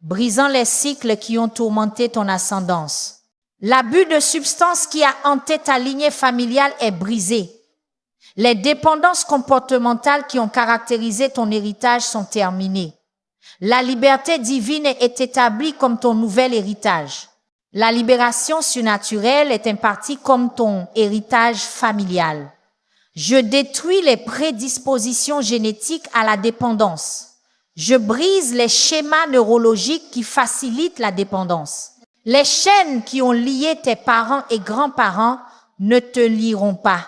brisant les cycles qui ont tourmenté ton ascendance. L'abus de substances qui a hanté ta lignée familiale est brisé. Les dépendances comportementales qui ont caractérisé ton héritage sont terminées. La liberté divine est établie comme ton nouvel héritage. La libération surnaturelle est impartie comme ton héritage familial. Je détruis les prédispositions génétiques à la dépendance. Je brise les schémas neurologiques qui facilitent la dépendance. Les chaînes qui ont lié tes parents et grands-parents ne te lieront pas.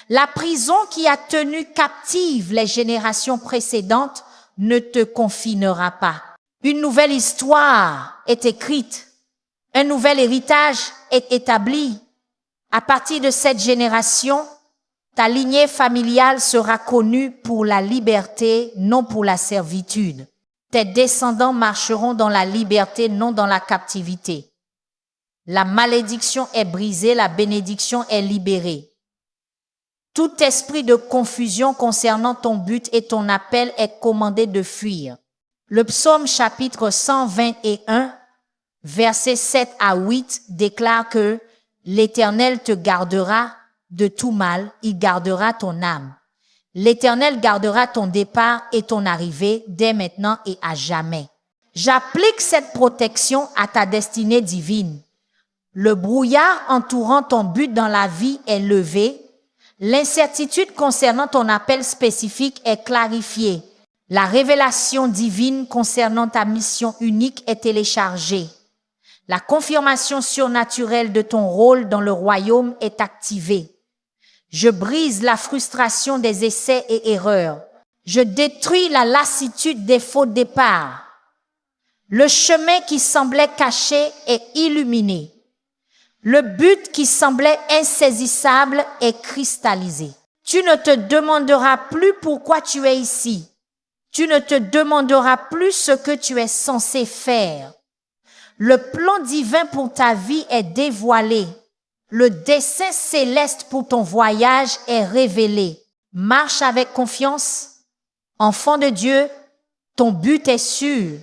La prison qui a tenu captive les générations précédentes ne te confinera pas. Une nouvelle histoire est écrite. Un nouvel héritage est établi. À partir de cette génération, ta lignée familiale sera connue pour la liberté, non pour la servitude. Tes descendants marcheront dans la liberté, non dans la captivité. La malédiction est brisée, la bénédiction est libérée. Tout esprit de confusion concernant ton but et ton appel est commandé de fuir. Le psaume chapitre 121, versets 7 à 8 déclare que l'Éternel te gardera de tout mal, il gardera ton âme. L'Éternel gardera ton départ et ton arrivée dès maintenant et à jamais. J'applique cette protection à ta destinée divine. Le brouillard entourant ton but dans la vie est levé. L'incertitude concernant ton appel spécifique est clarifiée. La révélation divine concernant ta mission unique est téléchargée. La confirmation surnaturelle de ton rôle dans le royaume est activée. Je brise la frustration des essais et erreurs. Je détruis la lassitude des faux départs. Le chemin qui semblait caché est illuminé. Le but qui semblait insaisissable est cristallisé. Tu ne te demanderas plus pourquoi tu es ici. Tu ne te demanderas plus ce que tu es censé faire. Le plan divin pour ta vie est dévoilé. Le dessein céleste pour ton voyage est révélé. Marche avec confiance. Enfant de Dieu, ton but est sûr.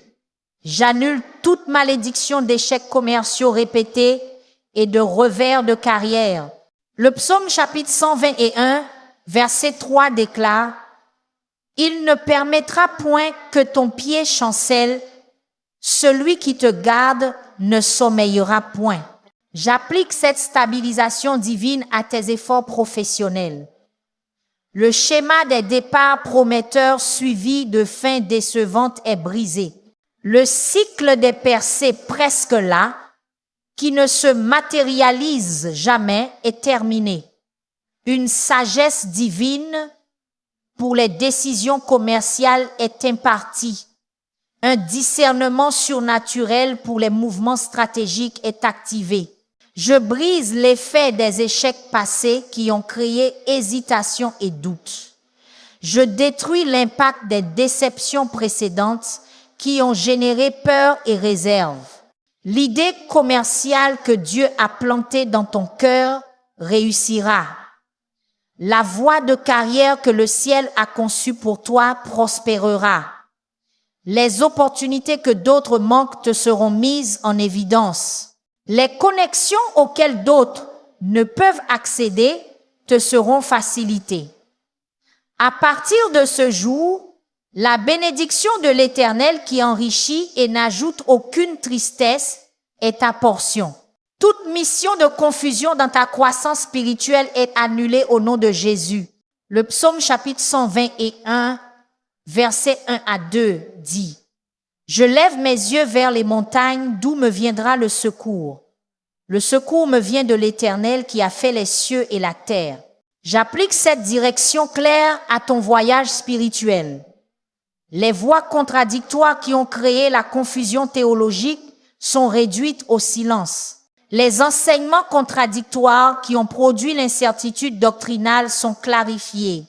J'annule toute malédiction d'échecs commerciaux répétés et de revers de carrière. Le psaume chapitre 121, verset 3 déclare « Il ne permettra point que ton pied chancelle, celui qui te garde ne sommeillera point. » J'applique cette stabilisation divine à tes efforts professionnels. Le schéma des départs prometteurs suivis de fins décevantes est brisé. Le cycle des percées presque là, qui ne se matérialise jamais, est terminé. Une sagesse divine pour les décisions commerciales est impartie. Un discernement surnaturel pour les mouvements stratégiques est activé. Je brise l'effet des échecs passés qui ont créé hésitation et doute. Je détruis l'impact des déceptions précédentes qui ont généré peur et réserve. L'idée commerciale que Dieu a plantée dans ton cœur réussira. La voie de carrière que le ciel a conçue pour toi prospérera. Les opportunités que d'autres manquent te seront mises en évidence. Les connexions auxquelles d'autres ne peuvent accéder te seront facilitées. À partir de ce jour, la bénédiction de l'Éternel qui enrichit et n'ajoute aucune tristesse est ta portion. Toute mission de confusion dans ta croissance spirituelle est annulée au nom de Jésus. Le psaume chapitre 121, verset 1 à 2 dit: Je lève mes yeux vers les montagnes, d'où me viendra le secours. Le secours me vient de l'Éternel qui a fait les cieux et la terre. J'applique cette direction claire à ton voyage spirituel. Les voix contradictoires qui ont créé la confusion théologique sont réduites au silence. Les enseignements contradictoires qui ont produit l'incertitude doctrinale sont clarifiés.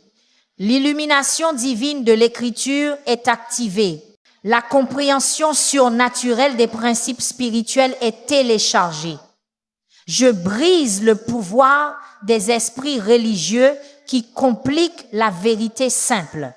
L'illumination divine de l'Écriture est activée. La compréhension surnaturelle des principes spirituels est téléchargée. Je brise le pouvoir des esprits religieux qui compliquent la vérité simple.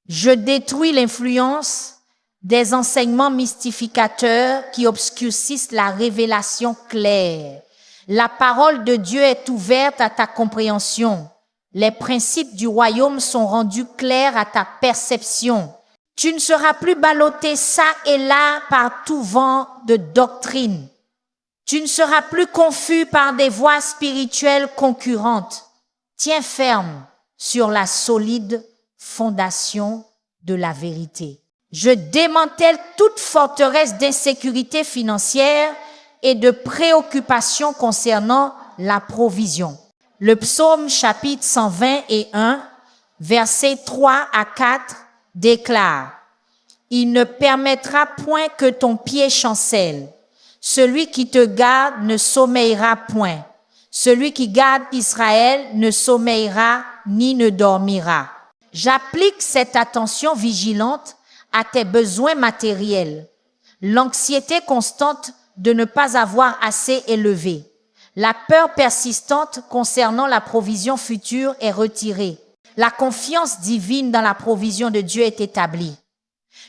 Je détruis l'influence des enseignements mystificateurs qui obscurcissent la révélation claire. La parole de Dieu est ouverte à ta compréhension. Les principes du royaume sont rendus clairs à ta perception. Tu ne seras plus ballotté ça et là par tout vent de doctrine. Tu ne seras plus confus par des voies spirituelles concurrentes. Tiens ferme sur la solide fondation de la vérité. Je démantèle toute forteresse d'insécurité financière et de préoccupation concernant la provision. Le psaume chapitre 121, versets 3 à 4 déclare: Il ne permettra point que ton pied chancelle. Celui qui te garde ne sommeillera point. Celui qui garde Israël ne sommeillera ni ne dormira. J'applique cette attention vigilante à tes besoins matériels. L'anxiété constante de ne pas avoir assez élevé. La peur persistante concernant la provision future est retirée. La confiance divine dans la provision de Dieu est établie.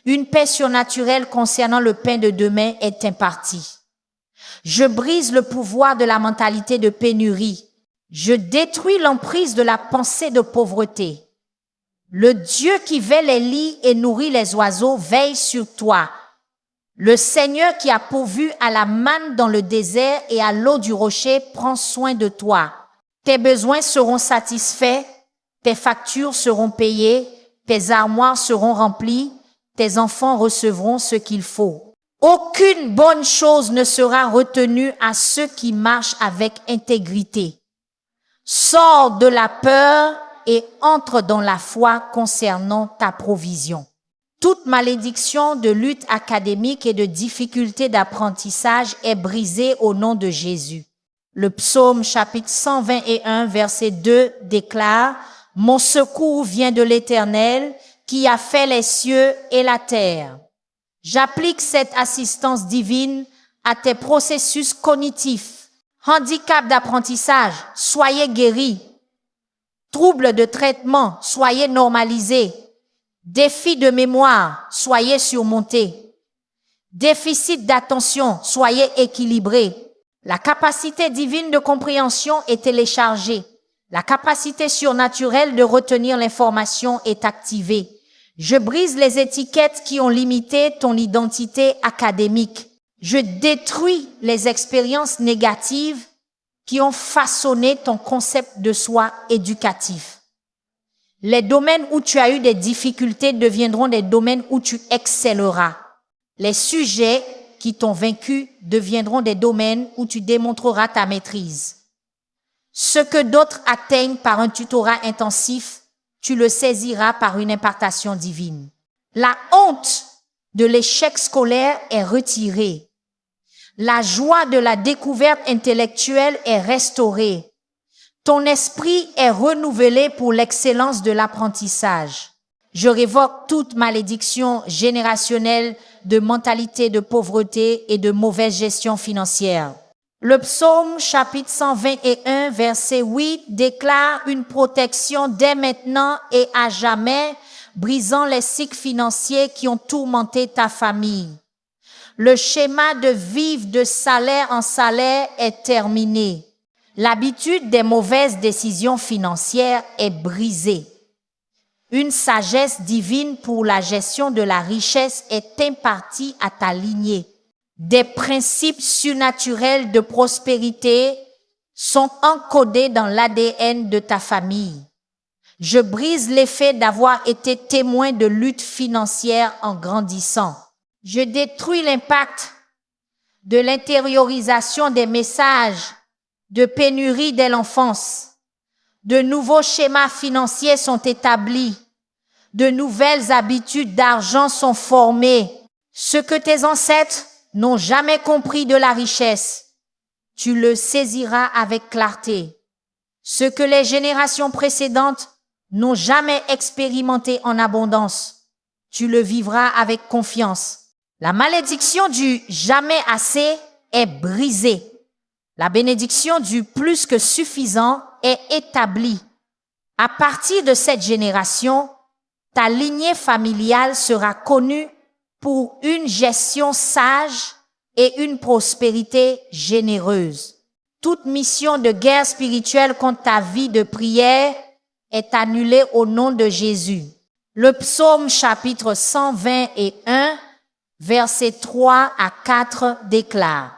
Une paix surnaturelle concernant le pain de demain est impartie. Je brise le pouvoir de la mentalité de pénurie. Je détruis l'emprise de la pensée de pauvreté. Le Dieu qui vêt les lits et nourrit les oiseaux veille sur toi. Le Seigneur qui a pourvu à la manne dans le désert et à l'eau du rocher prend soin de toi. Tes besoins seront satisfaits, tes factures seront payées, tes armoires seront remplies, tes enfants recevront ce qu'il faut. Aucune bonne chose ne sera retenue à ceux qui marchent avec intégrité. Sors de la peur et entre dans la foi concernant ta provision. Toute malédiction de lutte académique et de difficulté d'apprentissage est brisée au nom de Jésus. Le psaume chapitre 121 verset 2 déclare: Mon secours vient de l'Éternel qui a fait les cieux et la terre. J'applique cette assistance divine à tes processus cognitifs. Handicap d'apprentissage, soyez guéris. Troubles de traitement, soyez normalisés. Défis de mémoire, soyez surmontés. Déficit d'attention, soyez équilibrés. La capacité divine de compréhension est téléchargée. La capacité surnaturelle de retenir l'information est activée. Je brise les étiquettes qui ont limité ton identité académique. Je détruis les expériences négatives qui ont façonné ton concept de soi éducatif. Les domaines où tu as eu des difficultés deviendront des domaines où tu excelleras. Les sujets qui t'ont vaincu deviendront des domaines où tu démontreras ta maîtrise. Ce que d'autres atteignent par un tutorat intensif, tu le saisiras par une impartation divine. La honte de l'échec scolaire est retirée. La joie de la découverte intellectuelle est restaurée. Ton esprit est renouvelé pour l'excellence de l'apprentissage. Je révoque toute malédiction générationnelle de mentalité de pauvreté et de mauvaise gestion financière. Le psaume chapitre 121 verset 8 déclare une protection dès maintenant et à jamais, brisant les cycles financiers qui ont tourmenté ta famille. Le schéma de vivre de salaire en salaire est terminé. L'habitude des mauvaises décisions financières est brisée. Une sagesse divine pour la gestion de la richesse est impartie à ta lignée. Des principes surnaturels de prospérité sont encodés dans l'ADN de ta famille. Je brise l'effet d'avoir été témoin de luttes financières en grandissant. Je détruis l'impact de l'intériorisation des messages de pénurie dès l'enfance. De nouveaux schémas financiers sont établis. De nouvelles habitudes d'argent sont formées. Ce que tes ancêtres n'ont jamais compris de la richesse, tu le saisiras avec clarté. Ce que les générations précédentes n'ont jamais expérimenté en abondance, tu le vivras avec confiance. La malédiction du jamais assez est brisée. La bénédiction du plus que suffisant est établie. À partir de cette génération, ta lignée familiale sera connue pour une gestion sage et une prospérité généreuse. Toute mission de guerre spirituelle contre ta vie de prière est annulée au nom de Jésus. Le psaume chapitre 121, versets 3 à 4 déclare: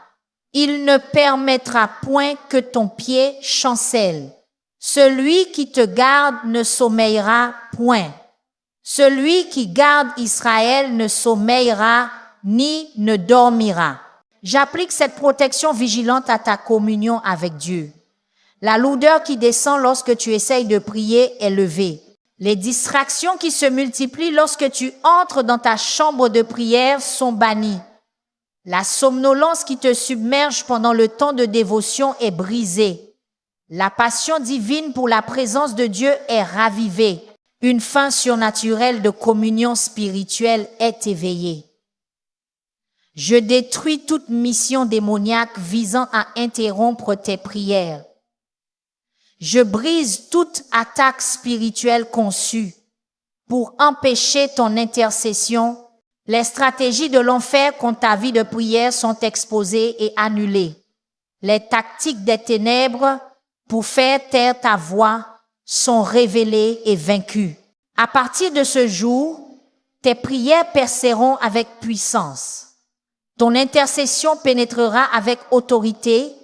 Il ne permettra point que ton pied chancelle. Celui qui te garde ne sommeillera point. Celui qui garde Israël ne sommeillera ni ne dormira. J'applique cette protection vigilante à ta communion avec Dieu. La lourdeur qui descend lorsque tu essayes de prier est levée. Les distractions qui se multiplient lorsque tu entres dans ta chambre de prière sont bannies. La somnolence qui te submerge pendant le temps de dévotion est brisée. La passion divine pour la présence de Dieu est ravivée. Une faim surnaturelle de communion spirituelle est éveillée. Je détruis toute mission démoniaque visant à interrompre tes prières. Je brise toute attaque spirituelle conçue pour empêcher ton intercession. Les stratégies de l'enfer contre ta vie de prière sont exposées et annulées. Les tactiques des ténèbres pour faire taire ta voix sont révélées et vaincues. À partir de ce jour, tes prières perceront avec puissance. Ton intercession pénétrera avec autorité.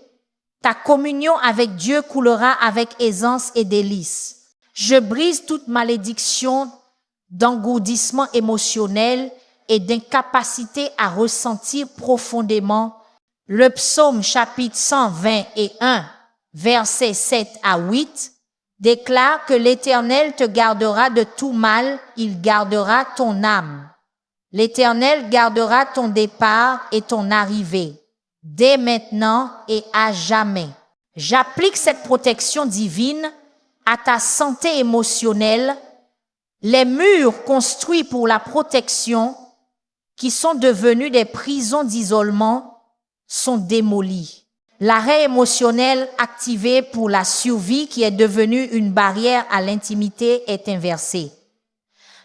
Ta communion avec Dieu coulera avec aisance et délice. Je brise toute malédiction d'engourdissement émotionnel et d'incapacité à ressentir profondément. Le psaume chapitre 121, versets 7 à 8, déclare que l'Éternel te gardera de tout mal, il gardera ton âme. L'Éternel gardera ton départ et ton arrivée, dès maintenant et à jamais. J'applique cette protection divine à ta santé émotionnelle. Les murs construits pour la protection, qui sont devenus des prisons d'isolement, sont démolis. L'arrêt émotionnel activé pour la survie, qui est devenu une barrière à l'intimité, est inversé.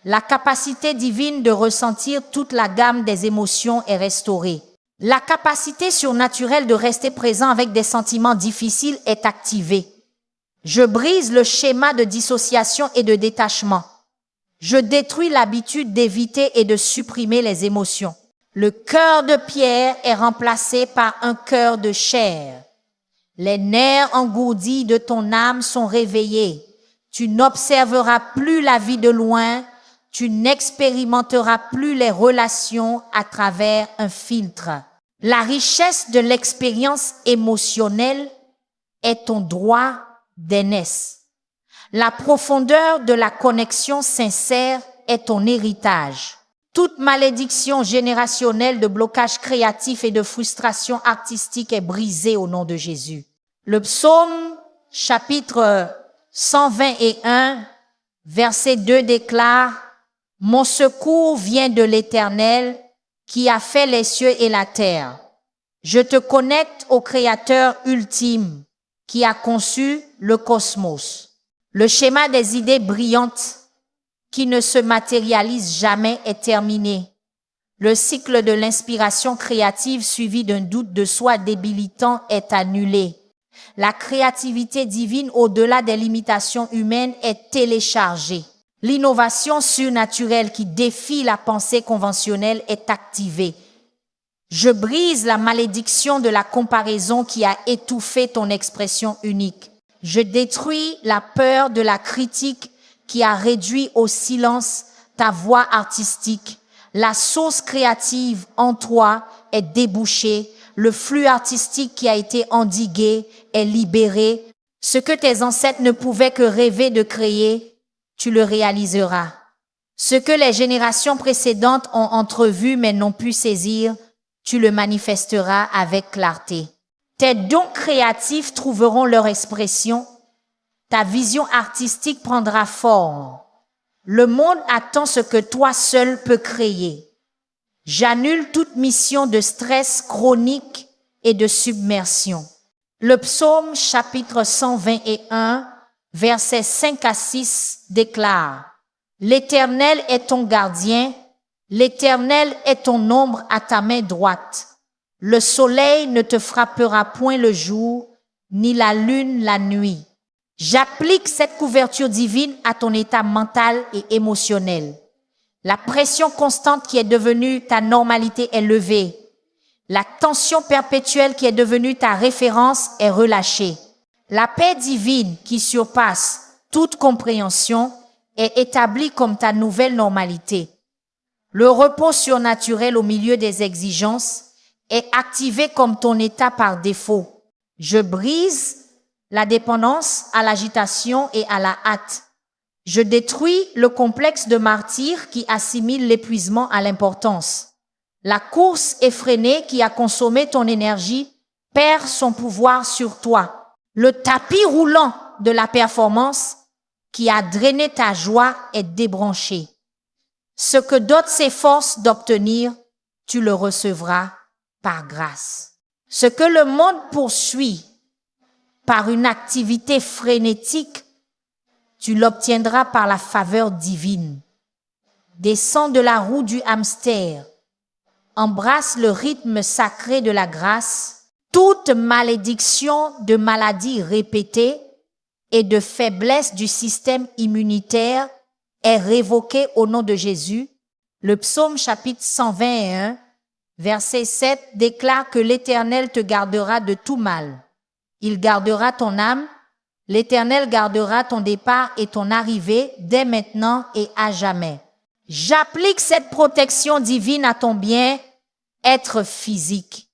La capacité divine de ressentir toute la gamme des émotions est restaurée. La capacité surnaturelle de rester présent avec des sentiments difficiles est activée. Je brise le schéma de dissociation et de détachement. Je détruis l'habitude d'éviter et de supprimer les émotions. Le cœur de pierre est remplacé par un cœur de chair. Les nerfs engourdis de ton âme sont réveillés. Tu n'observeras plus la vie de loin. Tu n'expérimenteras plus les relations à travers un filtre. La richesse de l'expérience émotionnelle est ton droit d'aînesse. La profondeur de la connexion sincère est ton héritage. Toute malédiction générationnelle de blocage créatif et de frustration artistique est brisée au nom de Jésus. Le psaume chapitre 121, verset 2 déclare « Mon secours vient de l'Éternel qui a fait les cieux et la terre. Je te connecte au Créateur ultime qui a conçu le cosmos. » Le schéma des idées brillantes qui ne se matérialise jamais est terminé. Le cycle de l'inspiration créative suivi d'un doute de soi débilitant est annulé. La créativité divine au-delà des limitations humaines est téléchargée. L'innovation surnaturelle qui défie la pensée conventionnelle est activée. Je brise la malédiction de la comparaison qui a étouffé ton expression unique. Je détruis la peur de la critique qui a réduit au silence ta voix artistique. La source créative en toi est débouchée. Le flux artistique qui a été endigué est libéré. Ce que tes ancêtres ne pouvaient que rêver de créer, tu le réaliseras. Ce que les générations précédentes ont entrevu mais n'ont pu saisir, tu le manifesteras avec clarté. Tes dons créatifs trouveront leur expression. Ta vision artistique prendra forme. Le monde attend ce que toi seul peux créer. J'annule toute mission de stress chronique et de submersion. Le psaume chapitre 121, versets 5 à 6 déclare « L'Éternel est ton gardien, l'Éternel est ton ombre à ta main droite. Le soleil ne te frappera point le jour, ni la lune la nuit. » J'applique cette couverture divine à ton état mental et émotionnel. La pression constante qui est devenue ta normalité est levée. La tension perpétuelle qui est devenue ta référence est relâchée. La paix divine qui surpasse toute compréhension est établie comme ta nouvelle normalité. Le repos surnaturel au milieu des exigences est activé comme ton état par défaut. Je brise la dépendance à l'agitation et à la hâte. Je détruis le complexe de martyr qui assimile l'épuisement à l'importance. La course effrénée qui a consommé ton énergie perd son pouvoir sur toi. Le tapis roulant de la performance qui a drainé ta joie est débranché. Ce que d'autres s'efforcent d'obtenir, tu le recevras par grâce. Ce que le monde poursuit par une activité frénétique, tu l'obtiendras par la faveur divine. Descends de la roue du hamster, embrasse le rythme sacré de la grâce. Toute malédiction de maladie répétée et de faiblesse du système immunitaire est révoquée au nom de Jésus. Le psaume chapitre 121, verset 7 déclare que l'Éternel te gardera de tout mal. Il gardera ton âme, l'Éternel gardera ton départ et ton arrivée dès maintenant et à jamais. J'applique cette protection divine à ton bien-être physique.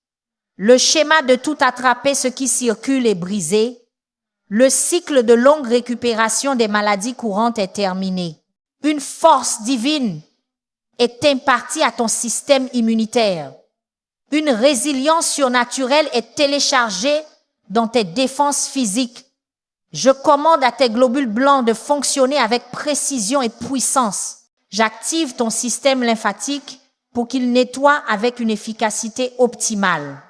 Le schéma de tout attraper ce qui circule est brisé. Le cycle de longue récupération des maladies courantes est terminé. Une force divine est impartie à ton système immunitaire. Une résilience surnaturelle est téléchargée dans tes défenses physiques. Je commande à tes globules blancs de fonctionner avec précision et puissance. J'active ton système lymphatique pour qu'il nettoie avec une efficacité optimale.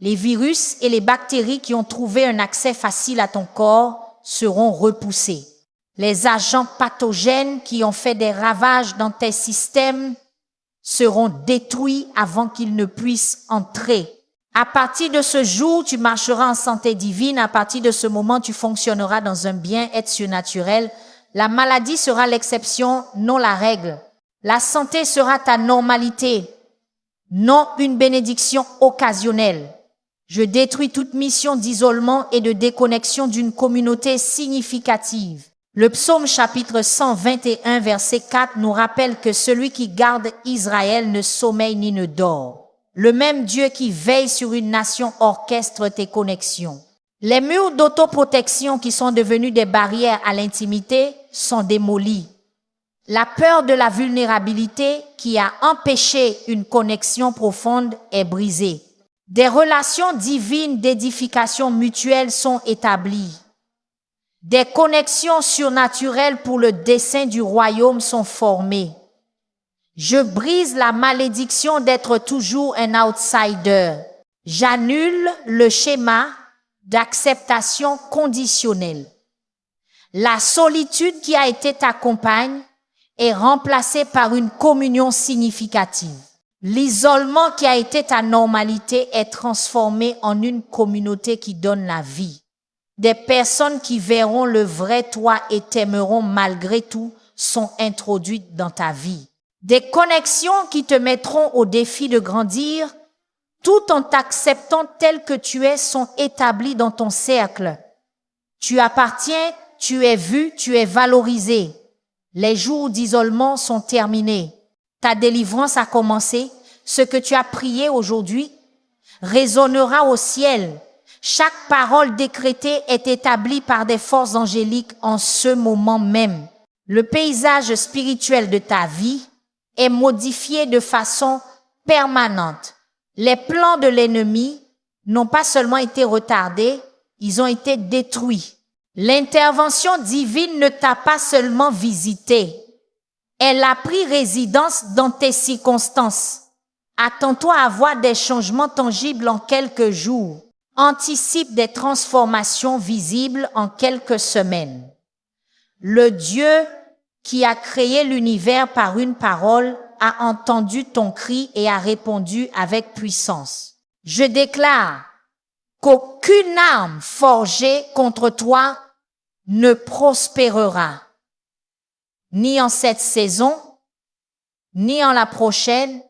Les virus et les bactéries qui ont trouvé un accès facile à ton corps seront repoussés. Les agents pathogènes qui ont fait des ravages dans tes systèmes seront détruits avant qu'ils ne puissent entrer. À partir de ce jour, tu marcheras en santé divine. À partir de ce moment, tu fonctionneras dans un bien-être surnaturel. La maladie sera l'exception, non la règle. La santé sera ta normalité, non une bénédiction occasionnelle. Je détruis toute mission d'isolement et de déconnexion d'une communauté significative. Le psaume chapitre 121 verset 4 nous rappelle que celui qui garde Israël ne sommeille ni ne dort. Le même Dieu qui veille sur une nation orchestre tes connexions. Les murs d'autoprotection qui sont devenus des barrières à l'intimité sont démolis. La peur de la vulnérabilité qui a empêché une connexion profonde est brisée. Des relations divines d'édification mutuelle sont établies. Des connexions surnaturelles pour le dessein du royaume sont formées. Je brise la malédiction d'être toujours un outsider. J'annule le schéma d'acceptation conditionnelle. La solitude qui a été ta compagne est remplacée par une communion significative. L'isolement qui a été ta normalité est transformé en une communauté qui donne la vie. Des personnes qui verront le vrai toi et t'aimeront malgré tout sont introduites dans ta vie. Des connexions qui te mettront au défi de grandir, tout en t'acceptant tel que tu es, sont établies dans ton cercle. Tu appartiens, tu es vu, tu es valorisé. Les jours d'isolement sont terminés. Ta délivrance a commencé. Ce que tu as prié aujourd'hui résonnera au ciel. Chaque parole décrétée est établie par des forces angéliques en ce moment même. Le paysage spirituel de ta vie est modifié de façon permanente. Les plans de l'ennemi n'ont pas seulement été retardés, ils ont été détruits. L'intervention divine ne t'a pas seulement visité, elle a pris résidence dans tes circonstances. Attends-toi à voir des changements tangibles en quelques jours. Anticipe des transformations visibles en quelques semaines. Le Dieu qui a créé l'univers par une parole a entendu ton cri et a répondu avec puissance. Je déclare qu'aucune arme forgée contre toi ne prospérera, ni en cette saison, ni en la prochaine,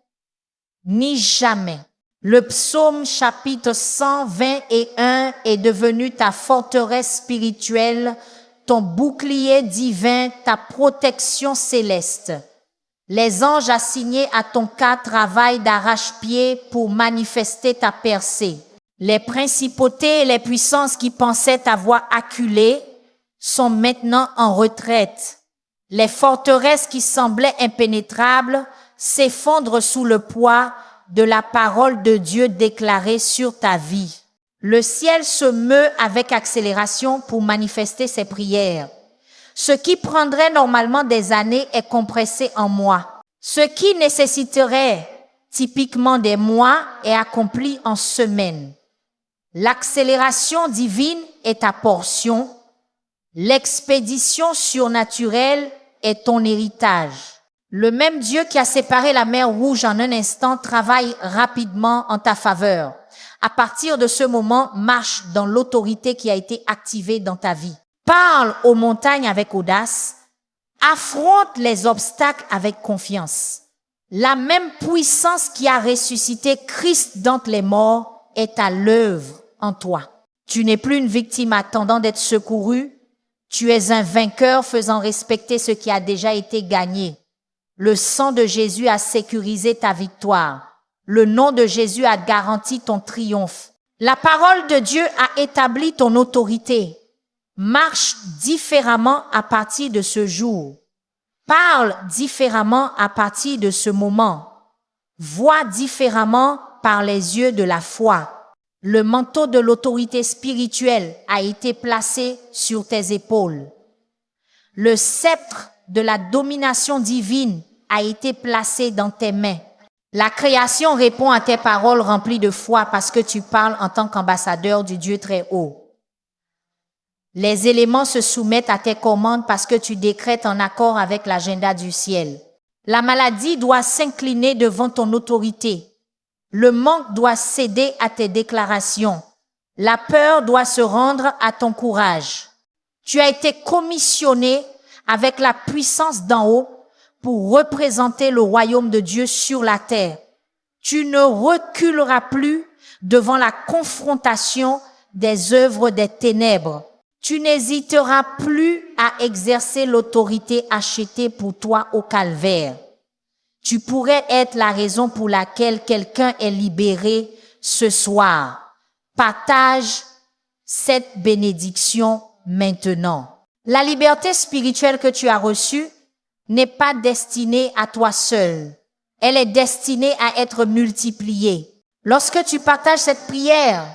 ni jamais. Le psaume chapitre 121 est devenu ta forteresse spirituelle, ton bouclier divin, ta protection céleste. Les anges assignés à ton cas travaillent d'arrache-pied pour manifester ta percée. Les principautés et les puissances qui pensaient t'avoir acculé sont maintenant en retraite. Les forteresses qui semblaient impénétrables s'effondrent sous le poids de la parole de Dieu déclarée sur ta vie. Le ciel se meut avec accélération pour manifester ses prières. Ce qui prendrait normalement des années est compressé en mois. Ce qui nécessiterait typiquement des mois est accompli en semaines. L'accélération divine est ta portion. L'expédition surnaturelle est ton héritage. Le même Dieu qui a séparé la mer Rouge en un instant travaille rapidement en ta faveur. À partir de ce moment, marche dans l'autorité qui a été activée dans ta vie. Parle aux montagnes avec audace. Affronte les obstacles avec confiance. La même puissance qui a ressuscité Christ d'entre les morts est à l'œuvre en toi. Tu n'es plus une victime attendant d'être secourue. Tu es un vainqueur faisant respecter ce qui a déjà été gagné. Le sang de Jésus a sécurisé ta victoire. Le nom de Jésus a garanti ton triomphe. La parole de Dieu a établi ton autorité. Marche différemment à partir de ce jour. Parle différemment à partir de ce moment. Vois différemment par les yeux de la foi. Le manteau de l'autorité spirituelle a été placé sur tes épaules. Le sceptre de la domination divine a été placé dans tes mains. La création répond à tes paroles remplies de foi parce que tu parles en tant qu'ambassadeur du Dieu très haut. Les éléments se soumettent à tes commandes parce que tu décrètes en accord avec l'agenda du ciel. La maladie doit s'incliner devant ton autorité. Le manque doit céder à tes déclarations. La peur doit se rendre à ton courage. Tu as été commissionné avec la puissance d'en haut pour représenter le royaume de Dieu sur la terre. Tu ne reculeras plus devant la confrontation des œuvres des ténèbres. Tu n'hésiteras plus à exercer l'autorité achetée pour toi au calvaire. Tu pourrais être la raison pour laquelle quelqu'un est libéré ce soir. Partage cette bénédiction maintenant. La liberté spirituelle que tu as reçue n'est pas destinée à toi seul. Elle est destinée à être multipliée. Lorsque tu partages cette prière,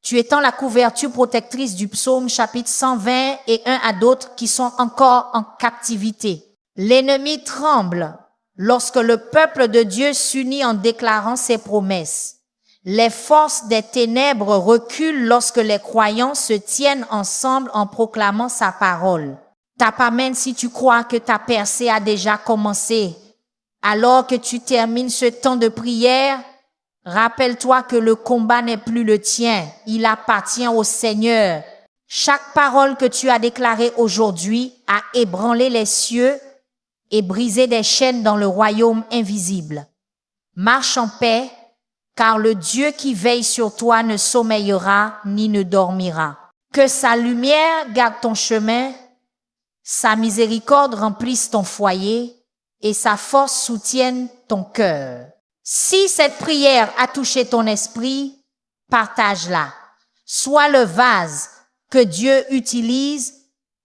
tu étends la couverture protectrice du psaume chapitre 120 et un à d'autres qui sont encore en captivité. L'ennemi tremble lorsque le peuple de Dieu s'unit en déclarant ses promesses. Les forces des ténèbres reculent lorsque les croyants se tiennent ensemble en proclamant sa parole. Tape amen si tu crois que ta percée a déjà commencé. Alors que tu termines ce temps de prière, rappelle-toi que le combat n'est plus le tien, il appartient au Seigneur. Chaque parole que tu as déclarée aujourd'hui a ébranlé les cieux et brisé des chaînes dans le royaume invisible. Marche en paix, car le Dieu qui veille sur toi ne sommeillera ni ne dormira. Que sa lumière garde ton chemin, sa miséricorde remplisse ton foyer et sa force soutienne ton cœur. Si cette prière a touché ton esprit, partage-la. Sois le vase que Dieu utilise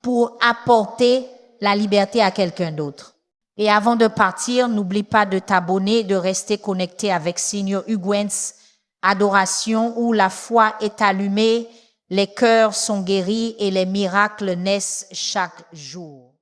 pour apporter la liberté à quelqu'un d'autre. Et avant de partir, n'oublie pas de t'abonner, de rester connecté avec Senior Huguens Adoration où la foi est allumée, les cœurs sont guéris et les miracles naissent chaque jour.